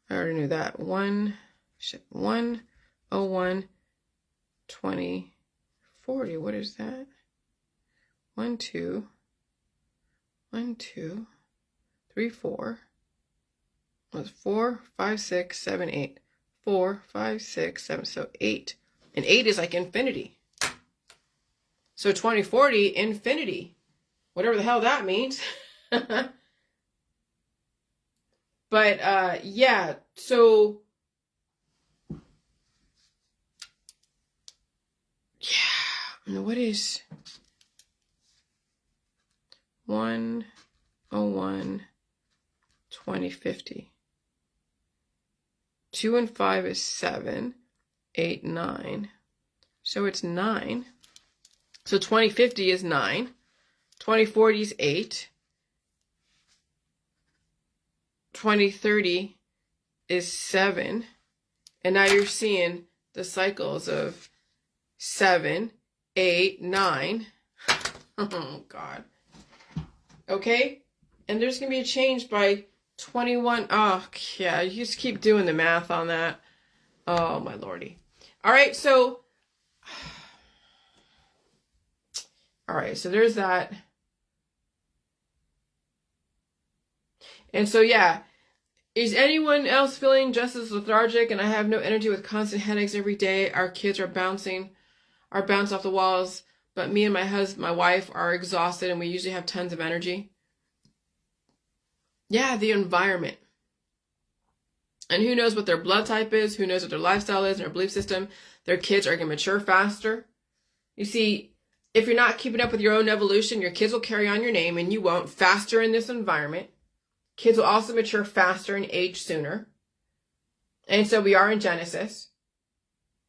I already knew that. 101 20 40. What is that? 1, 2, 3, 4. Was 4, 5, 6, 7, 8. 4, 5, 6, 7. So 8. And 8 is like infinity. So 2040, infinity. Whatever the hell that means. But yeah, so yeah, what is 101 2050? 2 and 5 is 7, 8, 9. So it's 9. So 2050 is 9. 2040 is 8. 2030 is 7. And now you're seeing the cycles of 7, 8, 9. Oh, God. Okay? And there's going to be a change by 21. Oh, yeah. You just keep doing the math on that. Oh, my lordy. All right. So there's that. And so, yeah, is anyone else feeling just as lethargic and I have no energy with constant headaches every day? Our kids are bouncing off the walls, but me and my wife are exhausted and we usually have tons of energy. Yeah, the environment. And who knows what their blood type is, who knows what their lifestyle is and their belief system. Their kids are going to mature faster. You see, if you're not keeping up with your own evolution, your kids will carry on your name and you won't, faster in this environment. Kids will also mature faster and age sooner. And so we are in Genesis,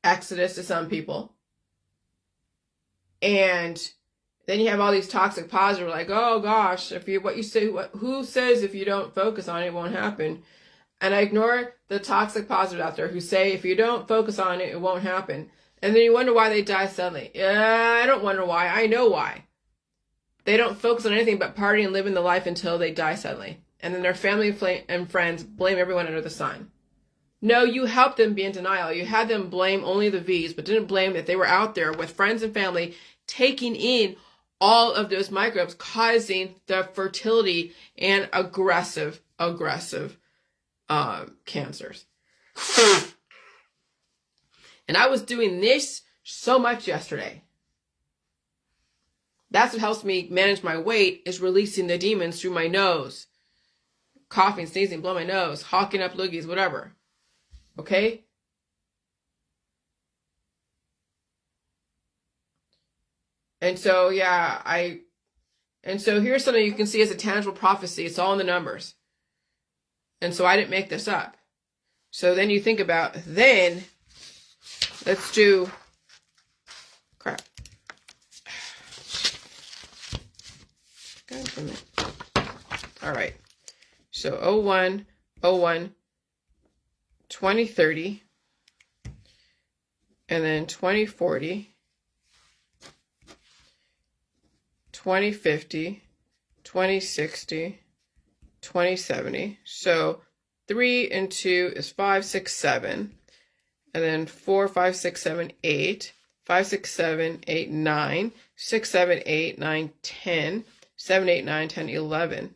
Exodus to some people. And then you have all these toxic positives like, oh gosh, who says if you don't focus on it, it won't happen? And I ignore the toxic positives out there who say if you don't focus on it, it won't happen. And then you wonder why they die suddenly. Yeah, I don't wonder why. I know why. They don't focus on anything but partying and living the life until they die suddenly. And then their family and friends blame everyone under the sun. No, you helped them be in denial. You had them blame only the V's, but didn't blame that they were out there with friends and family taking in all of those microbes, causing the fertility and aggressive cancers. And I was doing this so much yesterday. That's what helps me manage my weight, is releasing the demons through my nose. Coughing, sneezing, blow my nose, hawking up loogies, whatever. Okay? And so, yeah, so here's something you can see as a tangible prophecy. It's all in the numbers. And so I didn't make this up. So then you think about, let's do, crap. God damn it. All right. So 01, 2030, and then 2040, 2050, 2060, 2070. So 3 and 2 is 5, 6, 7. And then 4, 5, 6, 7, 8. 5, 6, 7, 8, 9. 6, 7, 8, 9, 10. 7, 8, 9, 10, 11.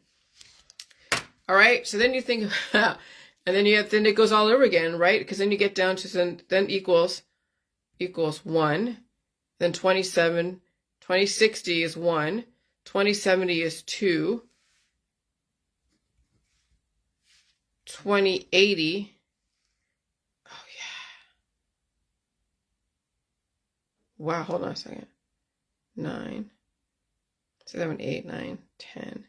All right. So then you think, and then then it goes all over again, right? Because then you get down to then equals 1. Then 2060 is 1. 2070 is 2. 2080. Oh yeah. Wow. Hold on a second. 9, 7, 8, 9, 10,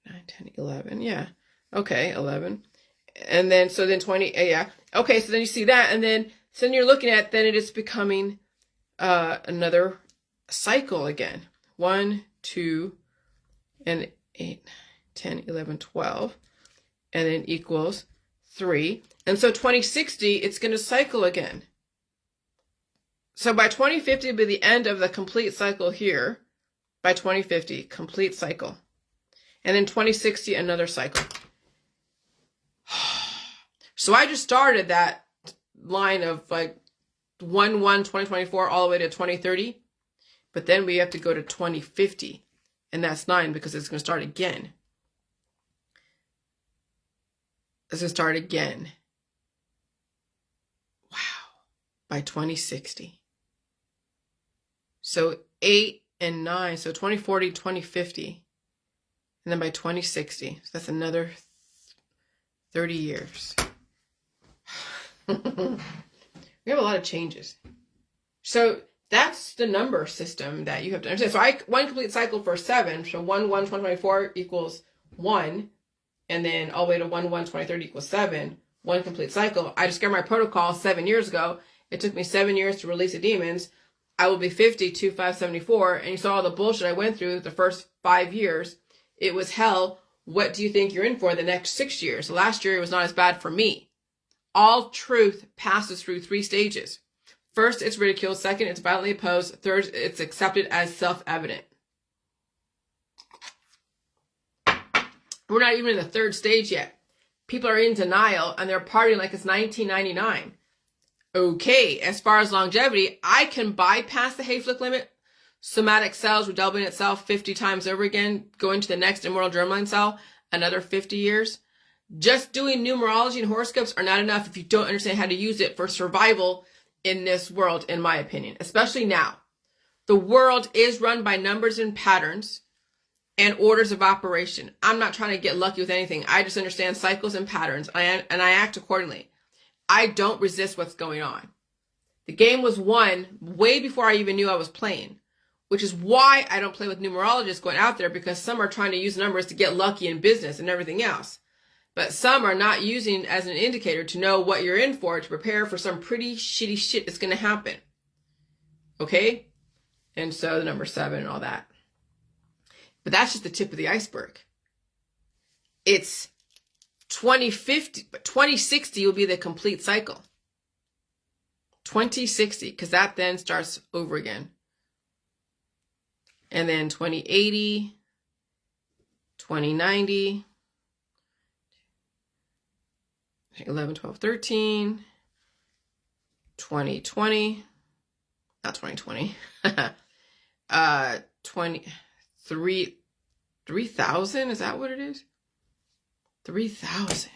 9, 10, 11. Yeah. Okay, 11. And then, so then 20, yeah. Okay, so then you see that, and then, so then you're looking at, then it is becoming another cycle again. 1, 2, and 8, 10, 11, 12. And then equals 3. And so 2060, it's going to cycle again. So by 2050 will be the end of the complete cycle here. By 2050, complete cycle. And then 2060, another cycle. So I just started that line of like 1/1/2024 all the way to 2030. But then we have to go to 2050. And that's 9 because it's going to start again. It's going to start again. Wow. By 2060. So 8 and 9. So 2040, 2050. And then by 2060. So that's another 30 years. We have a lot of changes. So that's the number system that you have to understand. So one complete cycle for 7. So 1/1/2024 equals 1. And then all the way to 1/1/2030 equals 7. One complete cycle. I discovered my protocol 7 years ago. It took me 7 years to release the demons. I will be 50, 2574. And you saw all the bullshit I went through the first 5 years. It was hell. What do you think you're in for the next 6 years? Last year, it was not as bad for me. All truth passes through 3 stages. First, it's ridiculed. Second, it's violently opposed. Third, it's accepted as self-evident. We're not even in the 3rd stage yet. People are in denial and they're partying like it's 1999. Okay, as far as longevity, I can bypass the Hayflick limit. Somatic cells redoubling itself 50 times over again, going to the next immortal germline cell, another 50 years. Just doing numerology and horoscopes are not enough if you don't understand how to use it for survival in this world, in my opinion, especially now. The world is run by numbers and patterns and orders of operation. I'm not trying to get lucky with anything. I just understand cycles and patterns, and I act accordingly. I don't resist what's going on. The game was won way before I even knew I was playing, which is why I don't play with numerologists going out there, because some are trying to use numbers to get lucky in business and everything else. But some are not using as an indicator to know what you're in for, to prepare for some pretty shitty shit that's going to happen. Okay? And so the number 7 and all that. But that's just the tip of the iceberg. It's 2050, but 2060 will be the complete cycle. 2060, because that then starts over again. And then 2080, 2090, 11, 12, 13, 2020, not 2020, 3,000, is that what it is? 3,000.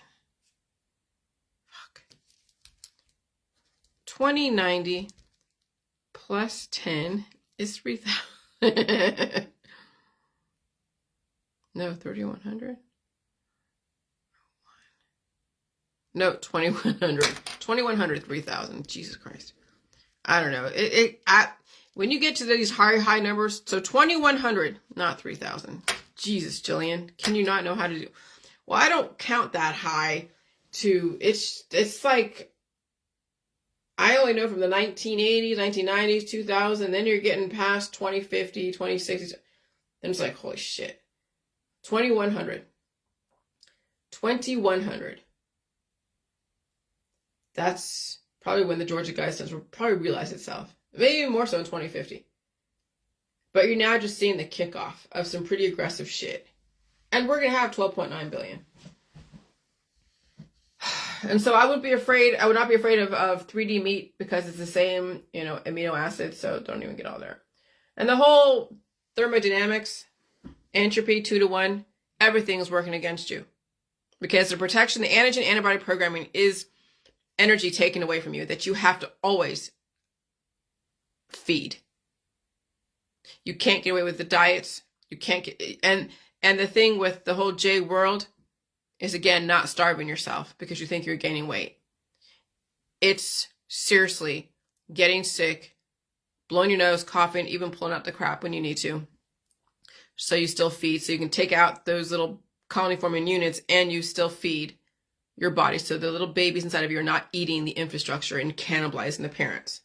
Fuck. 2090 plus 10 is 3,000. No, 3,100. No, 2,100. 2,100, 3,000. Jesus Christ. I don't know. When you get to these high numbers, so 2,100, not 3,000. Jesus, Jillian, can you not know how to do? Well, I don't count that high to, it's like, I only know from the 1980s, 1990s, 2000, then you're getting past 2050, 2060, and it's like, holy shit. 2,100. 2,100. That's probably when the Georgia Guidelines will probably realize itself. Maybe even more so in 2050. But you're now just seeing the kickoff of some pretty aggressive shit. And we're going to have 12.9 billion. And so I would not be afraid of 3D meat, because it's the same, amino acids, so don't even get all there. And the whole thermodynamics, entropy 2 to 1, everything is working against you. Because the protection, the antigen antibody programming is energy taken away from you that you have to always feed. You can't get away with the diets. You can't get, and the thing with the whole J world is, again, not starving yourself because you think you're gaining weight. It's seriously getting sick, blowing your nose, coughing, even pulling out the crap when you need to. So you still feed, so you can take out those little colony forming units and you still feed your body. So the little babies inside of you are not eating the infrastructure and cannibalizing the parents.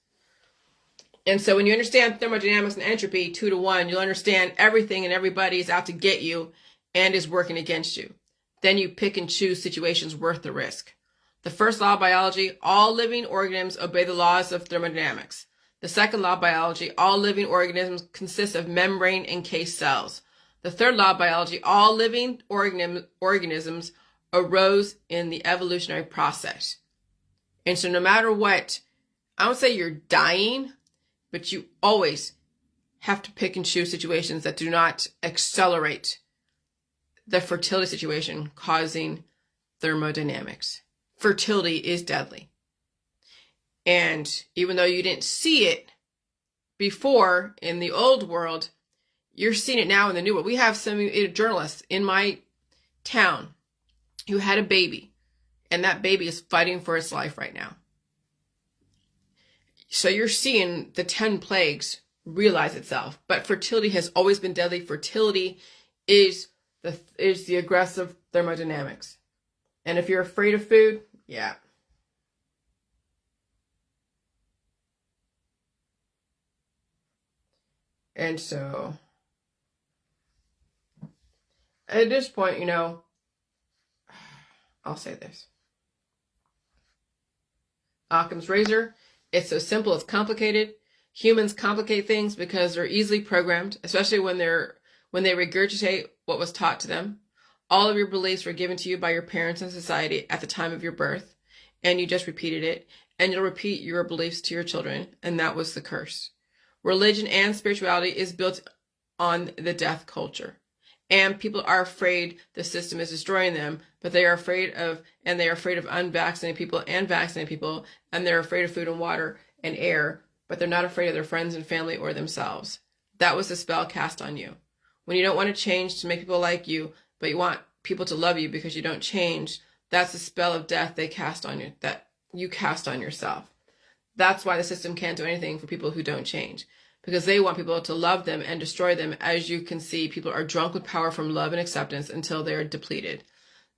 And so when you understand thermodynamics and entropy 2 to 1, you'll understand everything and everybody is out to get you and is working against you. Then you pick and choose situations worth the risk. The first law of biology, all living organisms obey the laws of thermodynamics. The second law of biology, all living organisms consist of membrane-encased cells. The third law of biology, all living organisms arose in the evolutionary process. And so no matter what, I don't say you're dying, but you always have to pick and choose situations that do not accelerate the fertility situation causing thermodynamics. Fertility is deadly. And even though you didn't see it before in the old world, you're seeing it now in the new world. We have some journalists in my town who had a baby, and that baby is fighting for its life right now. So you're seeing the 10 plagues realize itself. But fertility has always been deadly. Fertility is the aggressive thermodynamics. And if you're afraid of food, yeah. And so at this point, I'll say this. Occam's razor. It's so simple, it's complicated. Humans complicate things because they're easily programmed, especially when they regurgitate what was taught to them. All of your beliefs were given to you by your parents and society at the time of your birth, and you just repeated it, and you'll repeat your beliefs to your children, and that was the curse. Religion and spirituality is built on the death culture. And people are afraid the system is destroying them, but they are afraid of unvaccinated people and vaccinated people, and they're afraid of food and water and air, but they're not afraid of their friends and family or themselves. That was the spell cast on you. When you don't want to change to make people like you, but you want people to love you because you don't change, that's the spell of death they cast on you, that you cast on yourself. That's why the system can't do anything for people who don't change. Because they want people to love them and destroy them. As you can see, people are drunk with power from love and acceptance until they are depleted.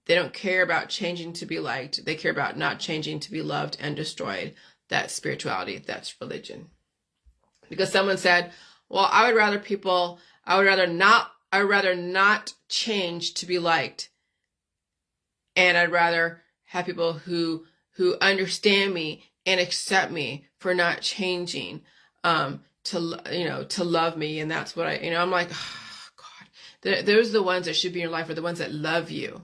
They don't care about changing to be liked. They care about not changing to be loved and destroyed. That's spirituality. That's religion. Because someone said, well, I would rather not change to be liked. And I'd rather have people who understand me and accept me for not changing. To love me. And that's what I'm like, oh, God, those are the ones that should be in your life, are the ones that love you.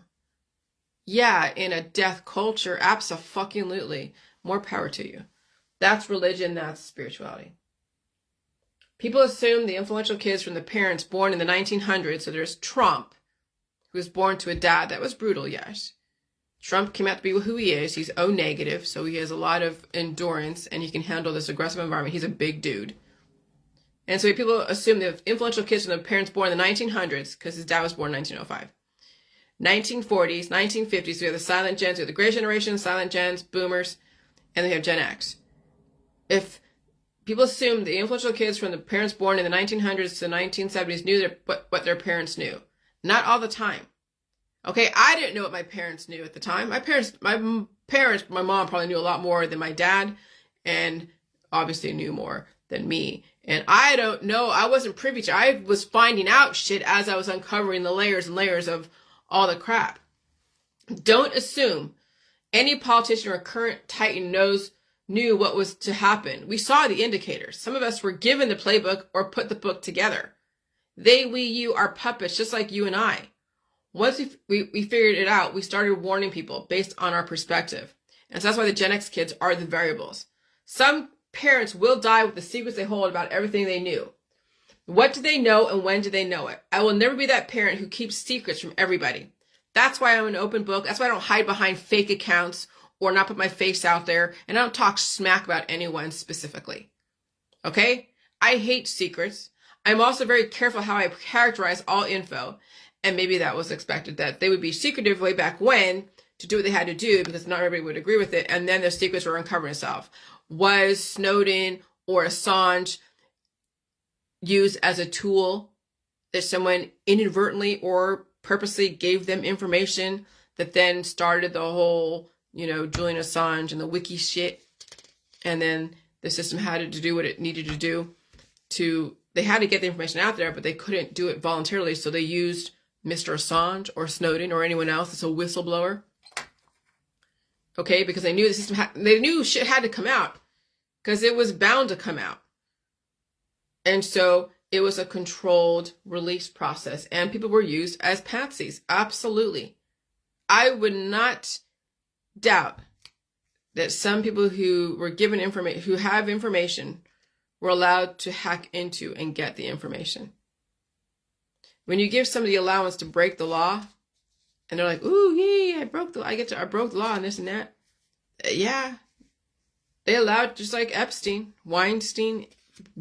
Yeah, in a death culture, abso-fucking-lutely, more power to you. That's religion, that's spirituality. People assume the influential kids from the parents born in the 1900s, so there's Trump, who was born to a dad that was brutal, yes. Trump came out to be who he is. He's O negative, so he has a lot of endurance, and he can handle this aggressive environment. He's a big dude. And so people assume the influential kids from the parents born in the 1900s, because his dad was born in 1905. 1940s, 1950s, we have the silent gens, we have the great generation, silent gens, boomers, and we have Gen X. If people assume the influential kids from the parents born in the 1900s to the 1970s knew what their parents knew. Not all the time. Okay, I didn't know what my parents knew at the time. My mom probably knew a lot more than my dad, and obviously knew more than me. And I don't know, I wasn't privy to, I was finding out shit as I was uncovering the layers and layers of all the crap. Don't assume any politician or current titan knew what was to happen. We saw the indicators. Some of us were given the playbook or put the book together. They, we, you are puppets, just like you and I. Once we figured it out, we started warning people based on our perspective. And so that's why the Gen X kids are the variables. Some parents will die with the secrets they hold about everything they knew. What do they know and when do they know it? I will never be that parent who keeps secrets from everybody. That's why I'm an open book. That's why I don't hide behind fake accounts or not put my face out there. And I don't talk smack about anyone specifically. Okay? I hate secrets. I'm also very careful how I characterize all info. And maybe that was expected, that they would be secretive way back when to do what they had to do because not everybody would agree with it. And then the secrets were uncovering itself. Was Snowden or Assange used as a tool that someone inadvertently or purposely gave them information that then started the whole, Julian Assange and the wiki shit? And then the system had to do what it needed to do they had to get the information out there, but they couldn't do it voluntarily. So they used Mr. Assange or Snowden or anyone else as a whistleblower. Okay, because they knew the system they knew shit had to come out because it was bound to come out. And so it was a controlled release process and people were used as patsies. Absolutely. I would not doubt that some people who were given information, who have information, were allowed to hack into and get the information. When you give somebody allowance to break the law, and they're like, "Ooh, yeah, I broke the law and this and that." Yeah, they allowed, just like Epstein, Weinstein,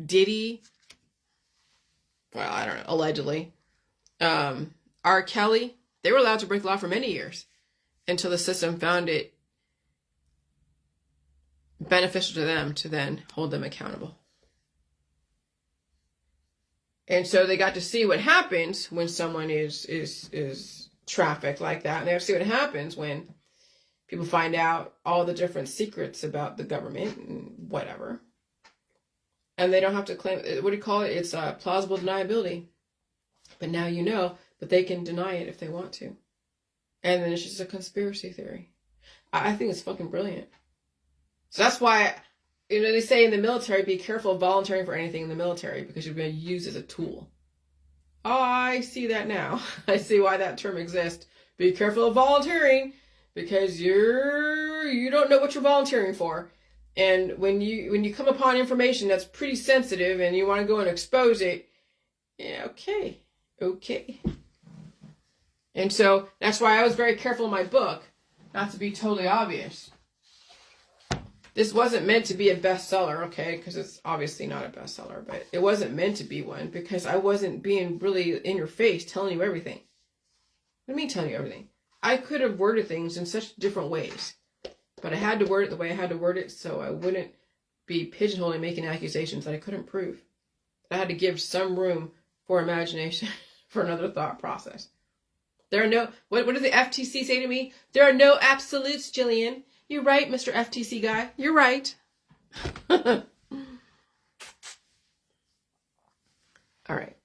Diddy. Well, I don't know, allegedly. R. Kelly, they were allowed to break the law for many years until the system found it beneficial to them to then hold them accountable. And so they got to see what happens when someone is trafficked like that. And they have to see what happens when people find out all the different secrets about the government and whatever. And they don't have to claim, what do you call it? It's plausible deniability. But now you know, but they can deny it if they want to. And then it's just a conspiracy theory. I think it's fucking brilliant. So that's why, they say in the military, be careful of volunteering for anything in the military because you're going to use it as a tool. Oh, I see that now. I see why that term exists. Be careful of volunteering because you don't know what you're volunteering for. And when you come upon information that's pretty sensitive and you want to go and expose it, yeah, okay. And so that's why I was very careful in my book not to be totally obvious. This wasn't meant to be a bestseller, okay, because it's obviously not a bestseller, but it wasn't meant to be one because I wasn't being really in your face telling you everything. What do you mean telling you everything? I could have worded things in such different ways, but I had to word it the way I had to word it so I wouldn't be pigeonholing and making accusations that I couldn't prove. I had to give some room for imagination for another thought process. There are no, what does the FTC say to me? There are no absolutes, Jillian. You're right, Mr. FTC guy. You're right. All right.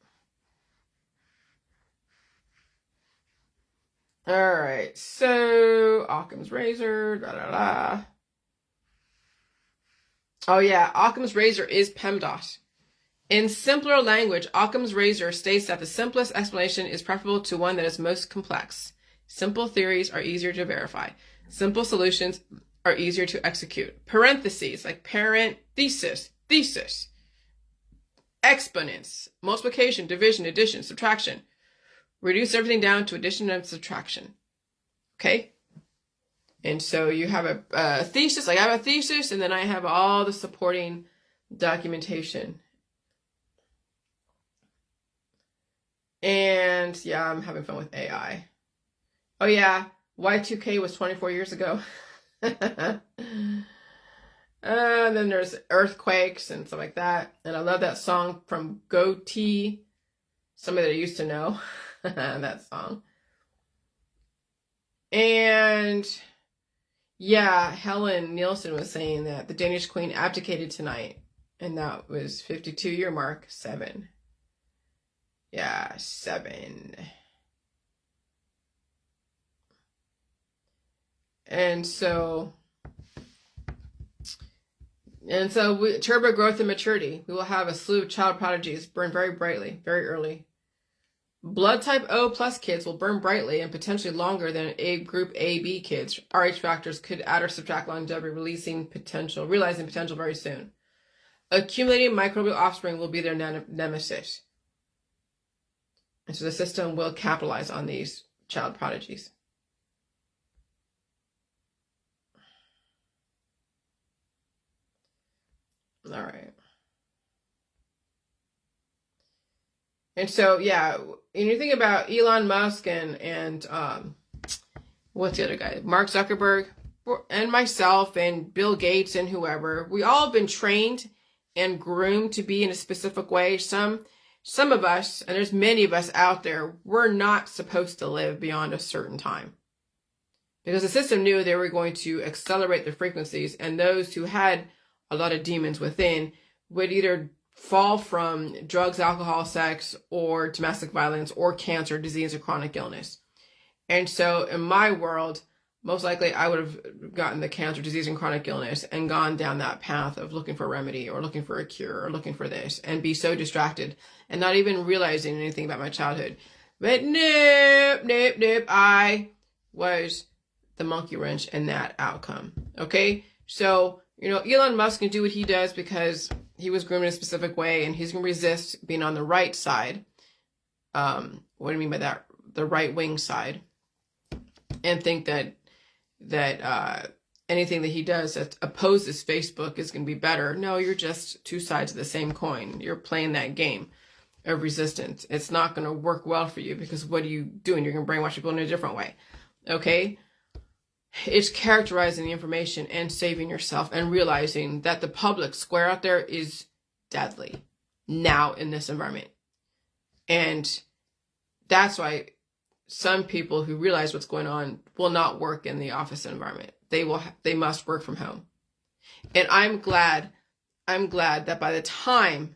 All right. So, Occam's razor. Oh, yeah. Occam's razor is PEMDAS. In simpler language, Occam's razor states that the simplest explanation is preferable to one that is most complex. Simple theories are easier to verify. Simple solutions are easier to execute. Parentheses, like parent, thesis. Exponents, multiplication, division, addition, subtraction. Reduce everything down to addition and subtraction. Okay? And so you have a thesis, like I have a thesis, and then I have all the supporting documentation. And yeah, I'm having fun with AI. Oh yeah, Y2K was 24 years ago. And then there's earthquakes and stuff like that. And I love that song from Goatee. Somebody that I used to know that song. And yeah, Helen Nielsen was saying that the Danish Queen abdicated tonight. And that was 52-year mark, 7. Yeah, 7. And so turbo growth and maturity. We will have a slew of child prodigies burn very brightly, very early. Blood type O plus kids will burn brightly and potentially longer than group AB kids. RH factors could add or subtract longevity, realizing potential very soon. Accumulating microbial offspring will be their nemesis. And so the system will capitalize on these child prodigies. All right. And so, yeah, and you think about Elon Musk and what's the other guy? Mark Zuckerberg and myself and Bill Gates and whoever. We all have been trained and groomed to be in a specific way. Some of us, and there's many of us out there, we're not supposed to live beyond a certain time. Because the system knew they were going to accelerate the frequencies, and those who had a lot of demons within would either fall from drugs, alcohol, sex, or domestic violence, or cancer, disease, or chronic illness. And so in my world, most likely I would have gotten the cancer, disease, and chronic illness and gone down that path of looking for a remedy or looking for a cure or looking for this and be so distracted and not even realizing anything about my childhood. But nope, I was the monkey wrench in that outcome. Okay? So, Elon Musk can do what he does because he was groomed in a specific way, and he's going to resist being on the right side. What do you mean by that? The right wing side. And think that anything that he does that opposes Facebook is going to be better. No, you're just two sides of the same coin. You're playing that game of resistance. It's not going to work well for you because what are you doing? You're going to brainwash people in a different way. Okay? It's characterizing the information and saving yourself and realizing that the public square out there is deadly now in this environment. And that's why some people who realize what's going on will not work in the office environment. They must work from home. And I'm glad that by the time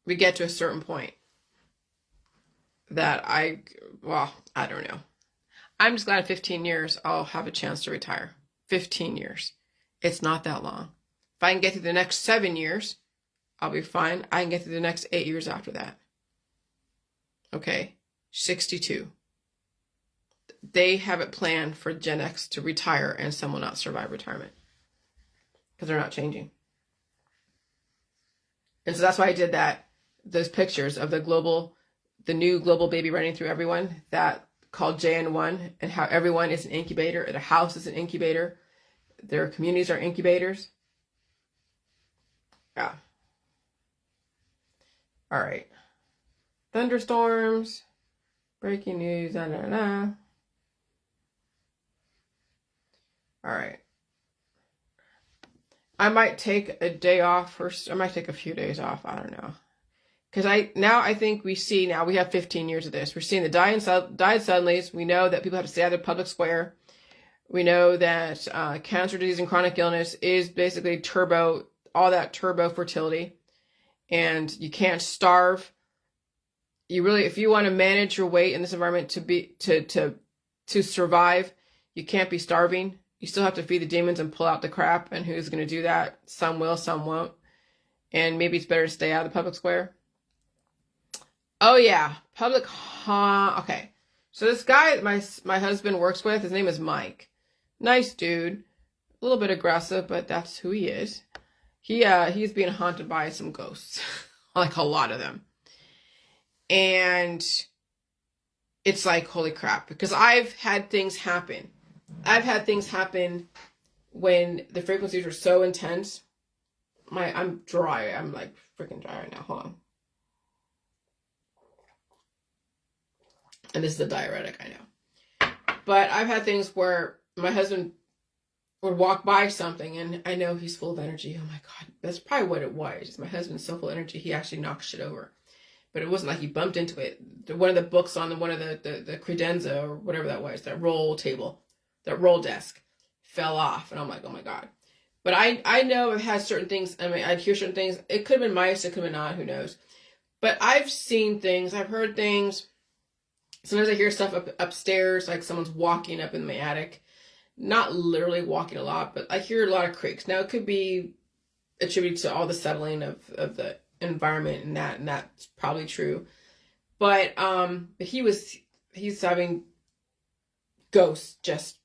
we get to a certain point that I don't know. I'm just glad in 15 years I'll have a chance to retire. 15 years. It's not that long. If I can get through the next 7 years, I'll be fine. I can get through the next 8 years after that. Okay. 62. They have it planned for Gen X to retire and some will not survive retirement. Because they're not changing. And so that's why I did those pictures of the new global baby running through everyone, that called JN1, and how everyone is an incubator. The house is an incubator. Their communities are incubators. Yeah. All right. Thunderstorms. Breaking news. All right. I might take a day off, or I might take a few days off. I don't know. Because I think we have 15 years of this. We're seeing the died suddenlies. We know that people have to stay out of the public square. We know that cancer, disease, and chronic illness is basically all that turbo fertility. And you can't starve. If you want to manage your weight in this environment to survive, you can't be starving. You still have to feed the demons and pull out the crap. And who's going to do that? Some will, some won't. And maybe it's better to stay out of the public square. Oh yeah, okay. So this guy my husband works with, his name is Mike. Nice dude. A little bit aggressive, but that's who he is. He's being haunted by some ghosts. Like a lot of them. And it's like, holy crap, because I've had things happen. I've had things happen when the frequencies were so intense. I'm dry. I'm like freaking dry right now. Hold on. And this is a diuretic, I know. But I've had things where my husband would walk by something and I know he's full of energy. Oh my God. That's probably what it was. My husband's so full of energy, he actually knocked shit over. But it wasn't like he bumped into it. One of the books on one of the credenza or whatever that was, that roll table, that roll desk, fell off. And I'm like, oh my God. But I know I've had certain things. I mean, I'd hear certain things. It could have been mice. It could have been not. Who knows? But I've seen things. I've heard things. Sometimes I hear stuff upstairs, like someone's walking up in my attic. Not literally walking a lot, but I hear a lot of creaks. Now, it could be attributed to all the settling of the environment and that's probably true. But he's having ghosts just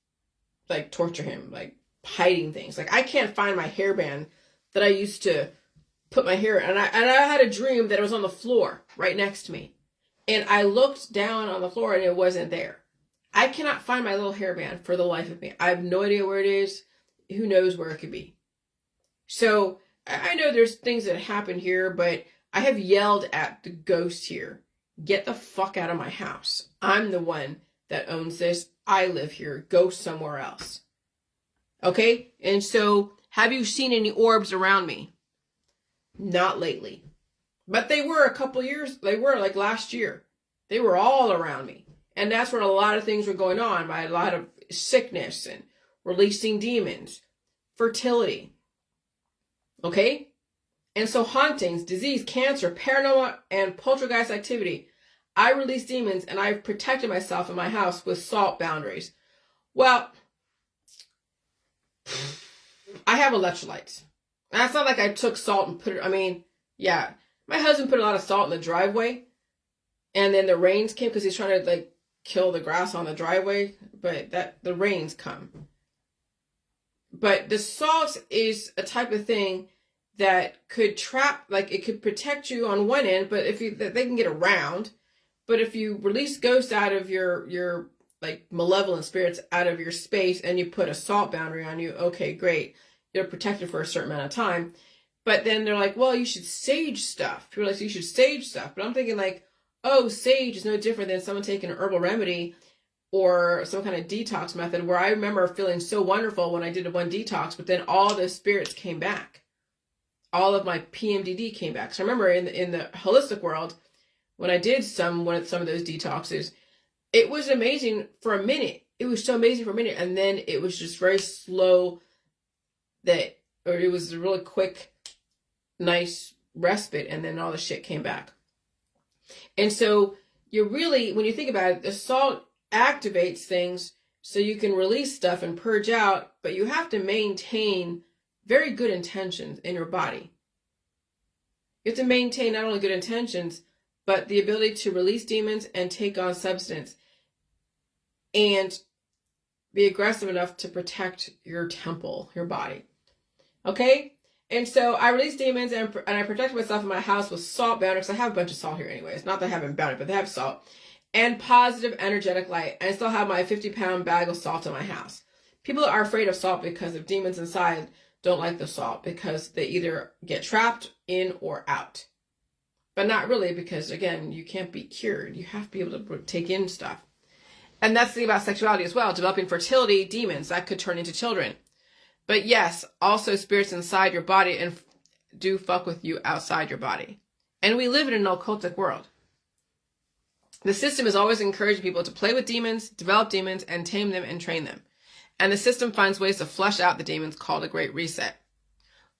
like torture him, like hiding things. Like I can't find my hairband that I used to put my hair in. And I had a dream that it was on the floor right next to me. And I looked down on the floor and it wasn't there. I cannot find my little hairband for the life of me. I have no idea where it is. Who knows where it could be. So I know there's things that happen here, but I have yelled at the ghost here. Get the fuck out of my house. I'm the one that owns this. I live here. Go somewhere else. Okay? And so, have you seen any orbs around me? Not lately. But they were a couple years, they were like last year. They were all around me. And that's where a lot of things were going on. A lot of sickness and releasing demons, fertility. Okay? And so hauntings, disease, cancer, paranormal, and poltergeist activity. I release demons and I've protected myself in my house with salt boundaries. Well, I have electrolytes. And it's not like I took salt and put it, yeah. My husband put a lot of salt in the driveway. And then the rains came because he's trying to kill the grass on the driveway. But the rains come. But the salt is a type of thing that could trap, it could protect you on one end, but they can get around. But if you release ghosts out of your malevolent spirits out of your space and you put a salt boundary on you, okay, great. You're protected for a certain amount of time. But then they're like, well, you should sage stuff. People are like, you should sage stuff. But I'm thinking sage is no different than someone taking an herbal remedy or some kind of detox method, where I remember feeling so wonderful when I did one detox, but then all the spirits came back. All of my PMDD came back. So I remember in the holistic world, when I did some of those detoxes, it was amazing for a minute. It was so amazing for a minute. And then it was just very slow or it was a really quick, nice respite. And then all the shit came back. And so when you think about it, the salt activates things so you can release stuff and purge out, but you have to maintain very good intentions in your body. You have to maintain not only good intentions, but the ability to release demons and take on substance and be aggressive enough to protect your temple, your body. Okay? And so I release demons and I protect myself in my house with salt boundaries. I have a bunch of salt here anyways. Not that I haven't boundary, but they have salt. And positive energetic light. And I still have my 50-pound bag of salt in my house. People are afraid of salt because if demons inside don't like the salt, because they either get trapped in or out. But not really, because again, you can't be cured. You have to be able to take in stuff. And that's the thing about sexuality as well. Developing fertility, demons, that could turn into children. But yes, also spirits inside your body and do fuck with you outside your body. And we live in an occultic world. The system is always encouraging people to play with demons, develop demons, and tame them and train them. And the system finds ways to flush out the demons, called a great reset.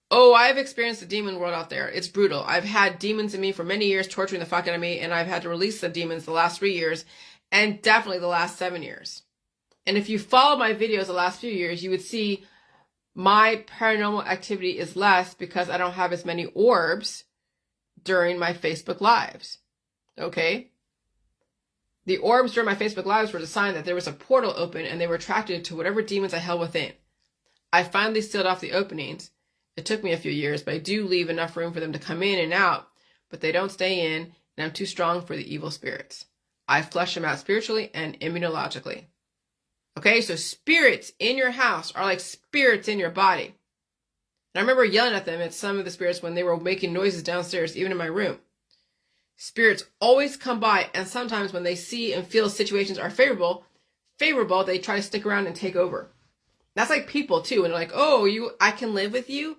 Oh, I've experienced the demon world out there. It's brutal. I've had demons in me for many years, torturing the fuck out of me, and I've had to release the demons the last 3 years, and definitely the last 7 years. And if you follow my videos the last few years, you would see my paranormal activity is less because I don't have as many orbs during my Facebook Lives. Okay? The orbs during my Facebook Lives were the sign that there was a portal open and they were attracted to whatever demons I held within. I finally sealed off the openings. It took me a few years, but I do leave enough room for them to come in and out, but they don't stay in, and I'm too strong for the evil spirits. I flush them out spiritually and immunologically. Okay, so spirits in your house are like spirits in your body. And I remember yelling at them, at some of the spirits, when they were making noises downstairs, even in my room. Spirits always come by, and sometimes when they see and feel situations are favorable, they try to stick around and take over. That's like people too, and they're like, oh, I can live with you,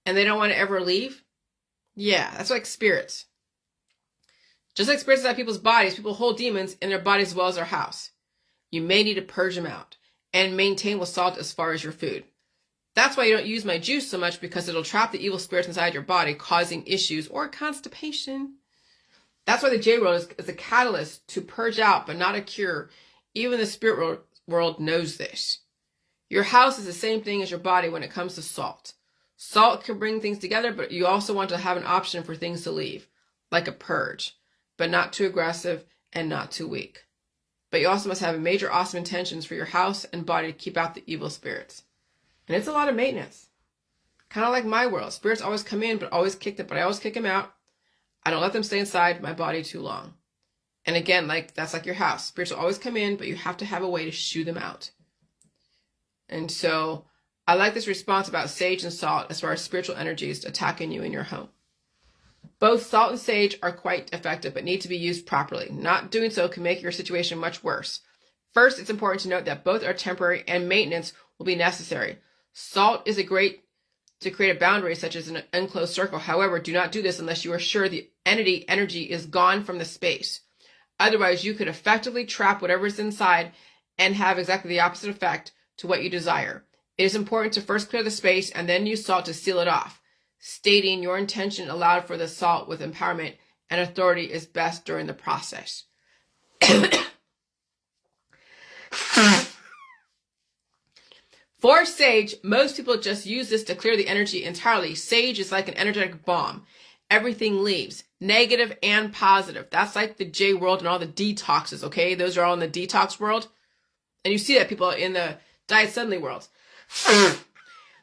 and they don't want to ever leave. Yeah, that's like spirits. Just like spirits inside people's bodies, people hold demons in their bodies as well as their house. You may need to purge them out and maintain with salt as far as your food. That's why you don't use my juice so much, because it'll trap the evil spirits inside your body, causing issues or constipation. That's why the J-World is a catalyst to purge out, but not a cure. Even the spirit world knows this. Your house is the same thing as your body when it comes to salt. Salt can bring things together, but you also want to have an option for things to leave, like a purge, but not too aggressive and not too weak. But you also must have major awesome intentions for your house and body to keep out the evil spirits. And it's a lot of maintenance. Kind of like my world. Spirits always come in, but I always kick them out. I don't let them stay inside my body too long. And again, that's like your house. Spirits will always come in, but you have to have a way to shoo them out. And so I like this response about sage and salt as far as spiritual energies attacking you in your home. Both salt and sage are quite effective, but need to be used properly. Not doing so can make your situation much worse. First, it's important to note that both are temporary and maintenance will be necessary. Salt is a great to create a boundary such as an enclosed circle. However, do not do this unless you are sure the energy is gone from the space. Otherwise, you could effectively trap whatever is inside and have exactly the opposite effect to what you desire. It is important to first clear the space and then use salt to seal it off. Stating your intention aloud for the salt with empowerment and authority is best during the process. For sage, most people just use this to clear the energy entirely. Sage is like an energetic bomb. Everything leaves, negative and positive. That's like the J world and all the detoxes, okay? Those are all in the detox world. And you see that people in the diet suddenly world.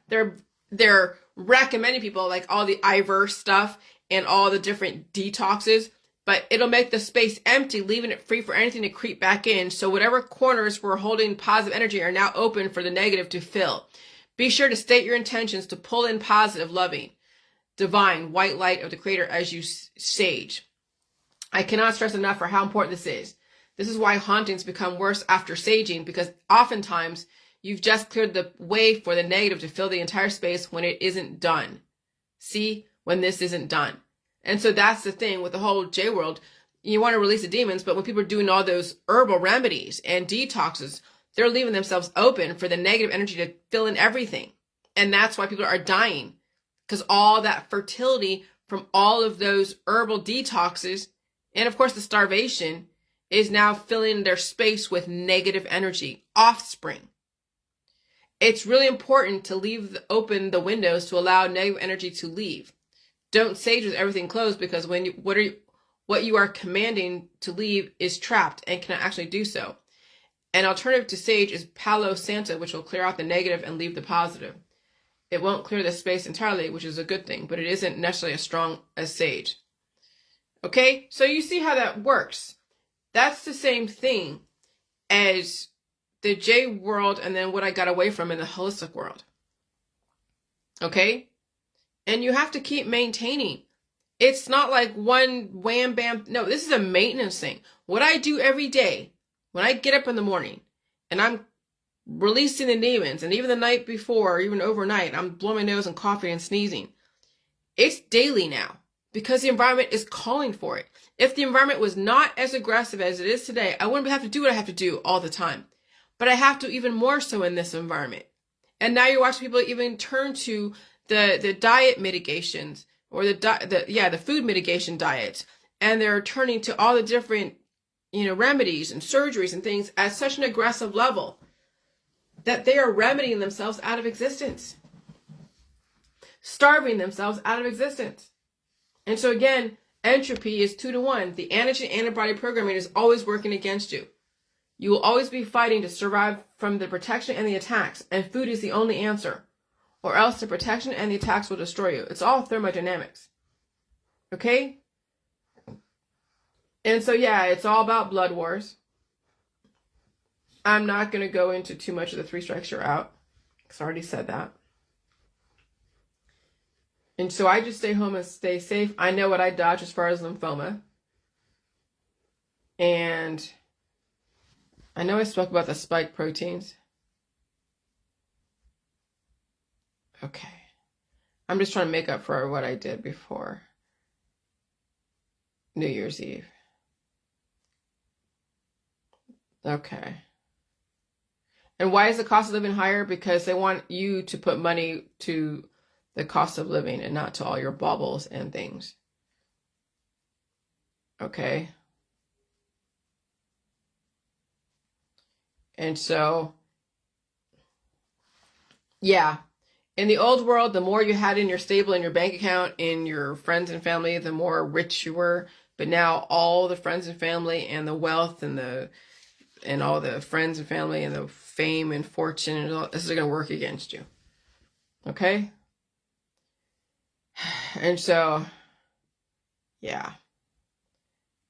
They're recommending people like all the Ivor stuff and all the different detoxes, but it'll make the space empty, leaving it free for anything to creep back in. So whatever corners were holding positive energy are now open for the negative to fill. Be sure to state your intentions to pull in positive, loving, divine, white light of the Creator as you sage. I cannot stress enough for how important this is. This is why hauntings become worse after saging, because oftentimes you've just cleared the way for the negative to fill the entire space when it isn't done. See, when this isn't done. And so that's the thing with the whole J world. You want to release the demons, but when people are doing all those herbal remedies and detoxes, they're leaving themselves open for the negative energy to fill in everything. And that's why people are dying, because all that fertility from all of those herbal detoxes, and of course the starvation, is now filling their space with negative energy, offspring. It's really important to leave open the windows to allow negative energy to leave. Don't sage with everything closed, because what you are commanding to leave is trapped and cannot actually do so. An alternative to sage is Palo Santo, which will clear out the negative and leave the positive. It won't clear the space entirely, which is a good thing, but it isn't necessarily as strong as sage. Okay, so you see how that works. That's the same thing as the J world and then what I got away from in the holistic world. Okay? And you have to keep maintaining. It's not like one wham bam. No, this is a maintenance thing. What I do every day when I get up in the morning and I'm releasing the demons, and even the night before, or even overnight, I'm blowing my nose and coughing and sneezing. It's daily now because the environment is calling for it. If the environment was not as aggressive as it is today, I wouldn't have to do what I have to do all the time. But I have to even more so in this environment. And now you're watching people even turn to the diet mitigations or the food mitigation diets, and they're turning to all the different remedies and surgeries and things at such an aggressive level that they are remedying themselves out of existence, starving themselves out of existence. And so again, entropy is 2-to-1. The antigen antibody programming is always working against you. You will always be fighting to survive from the protection and the attacks, and food is the only answer, or else the protection and the attacks will destroy you. It's all thermodynamics. Okay? And so yeah, it's all about blood wars. I'm not going to go into too much of the 3 strikes you're out, because I already said that. And so I just stay home and stay safe. I know what I dodge as far as lymphoma. And I know I spoke about the spike proteins. Okay. I'm just trying to make up for what I did before New Year's Eve. Okay. And why is the cost of living higher? Because they want you to put money to the cost of living and not to all your baubles and things. Okay. And so, yeah. In the old world, the more you had in your stable, in your bank account, in your friends and family, the more rich you were. But now all the friends and family and the wealth and all the friends and family and the fame and fortune and all this is going to work against you. Okay? And so, yeah.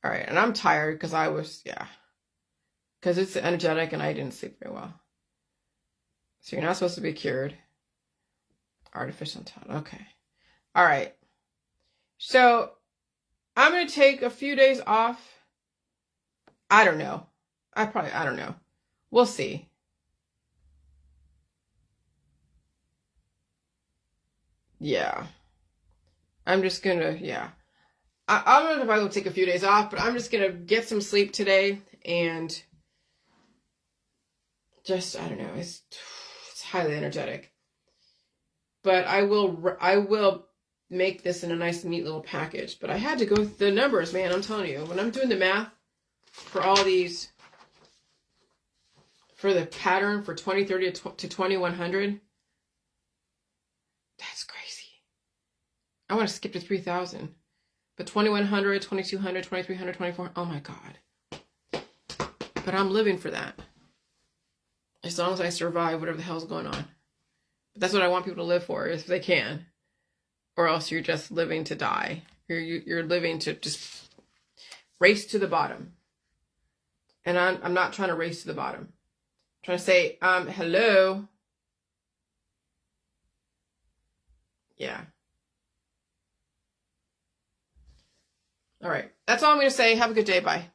All right. And I'm tired because because it's energetic and I didn't sleep very well. So you're not supposed to be cured. Artificial intelligence. Okay. All right. So I'm going to take a few days off. I don't know. I don't know. We'll see. Yeah. I'm just going to, yeah. I don't know if I will take a few days off, but I'm just going to get some sleep today and just, I don't know, it's highly energetic. But I will make this in a nice, neat little package. But I had to go with the numbers, man. I'm telling you, when I'm doing the math for all these, for the pattern for 2030 to 2100, that's crazy. I want to skip to 3000. But 2100, 2200, 2300, 2400, oh my God. But I'm living for that. As long as I survive whatever the hell's going on. But that's what I want people to live for, if they can. Or else you're just living to die. You're living to just race to the bottom. And I'm not trying to race to the bottom. I'm trying to say, hello. Yeah. All right. That's all I'm going to say. Have a good day. Bye.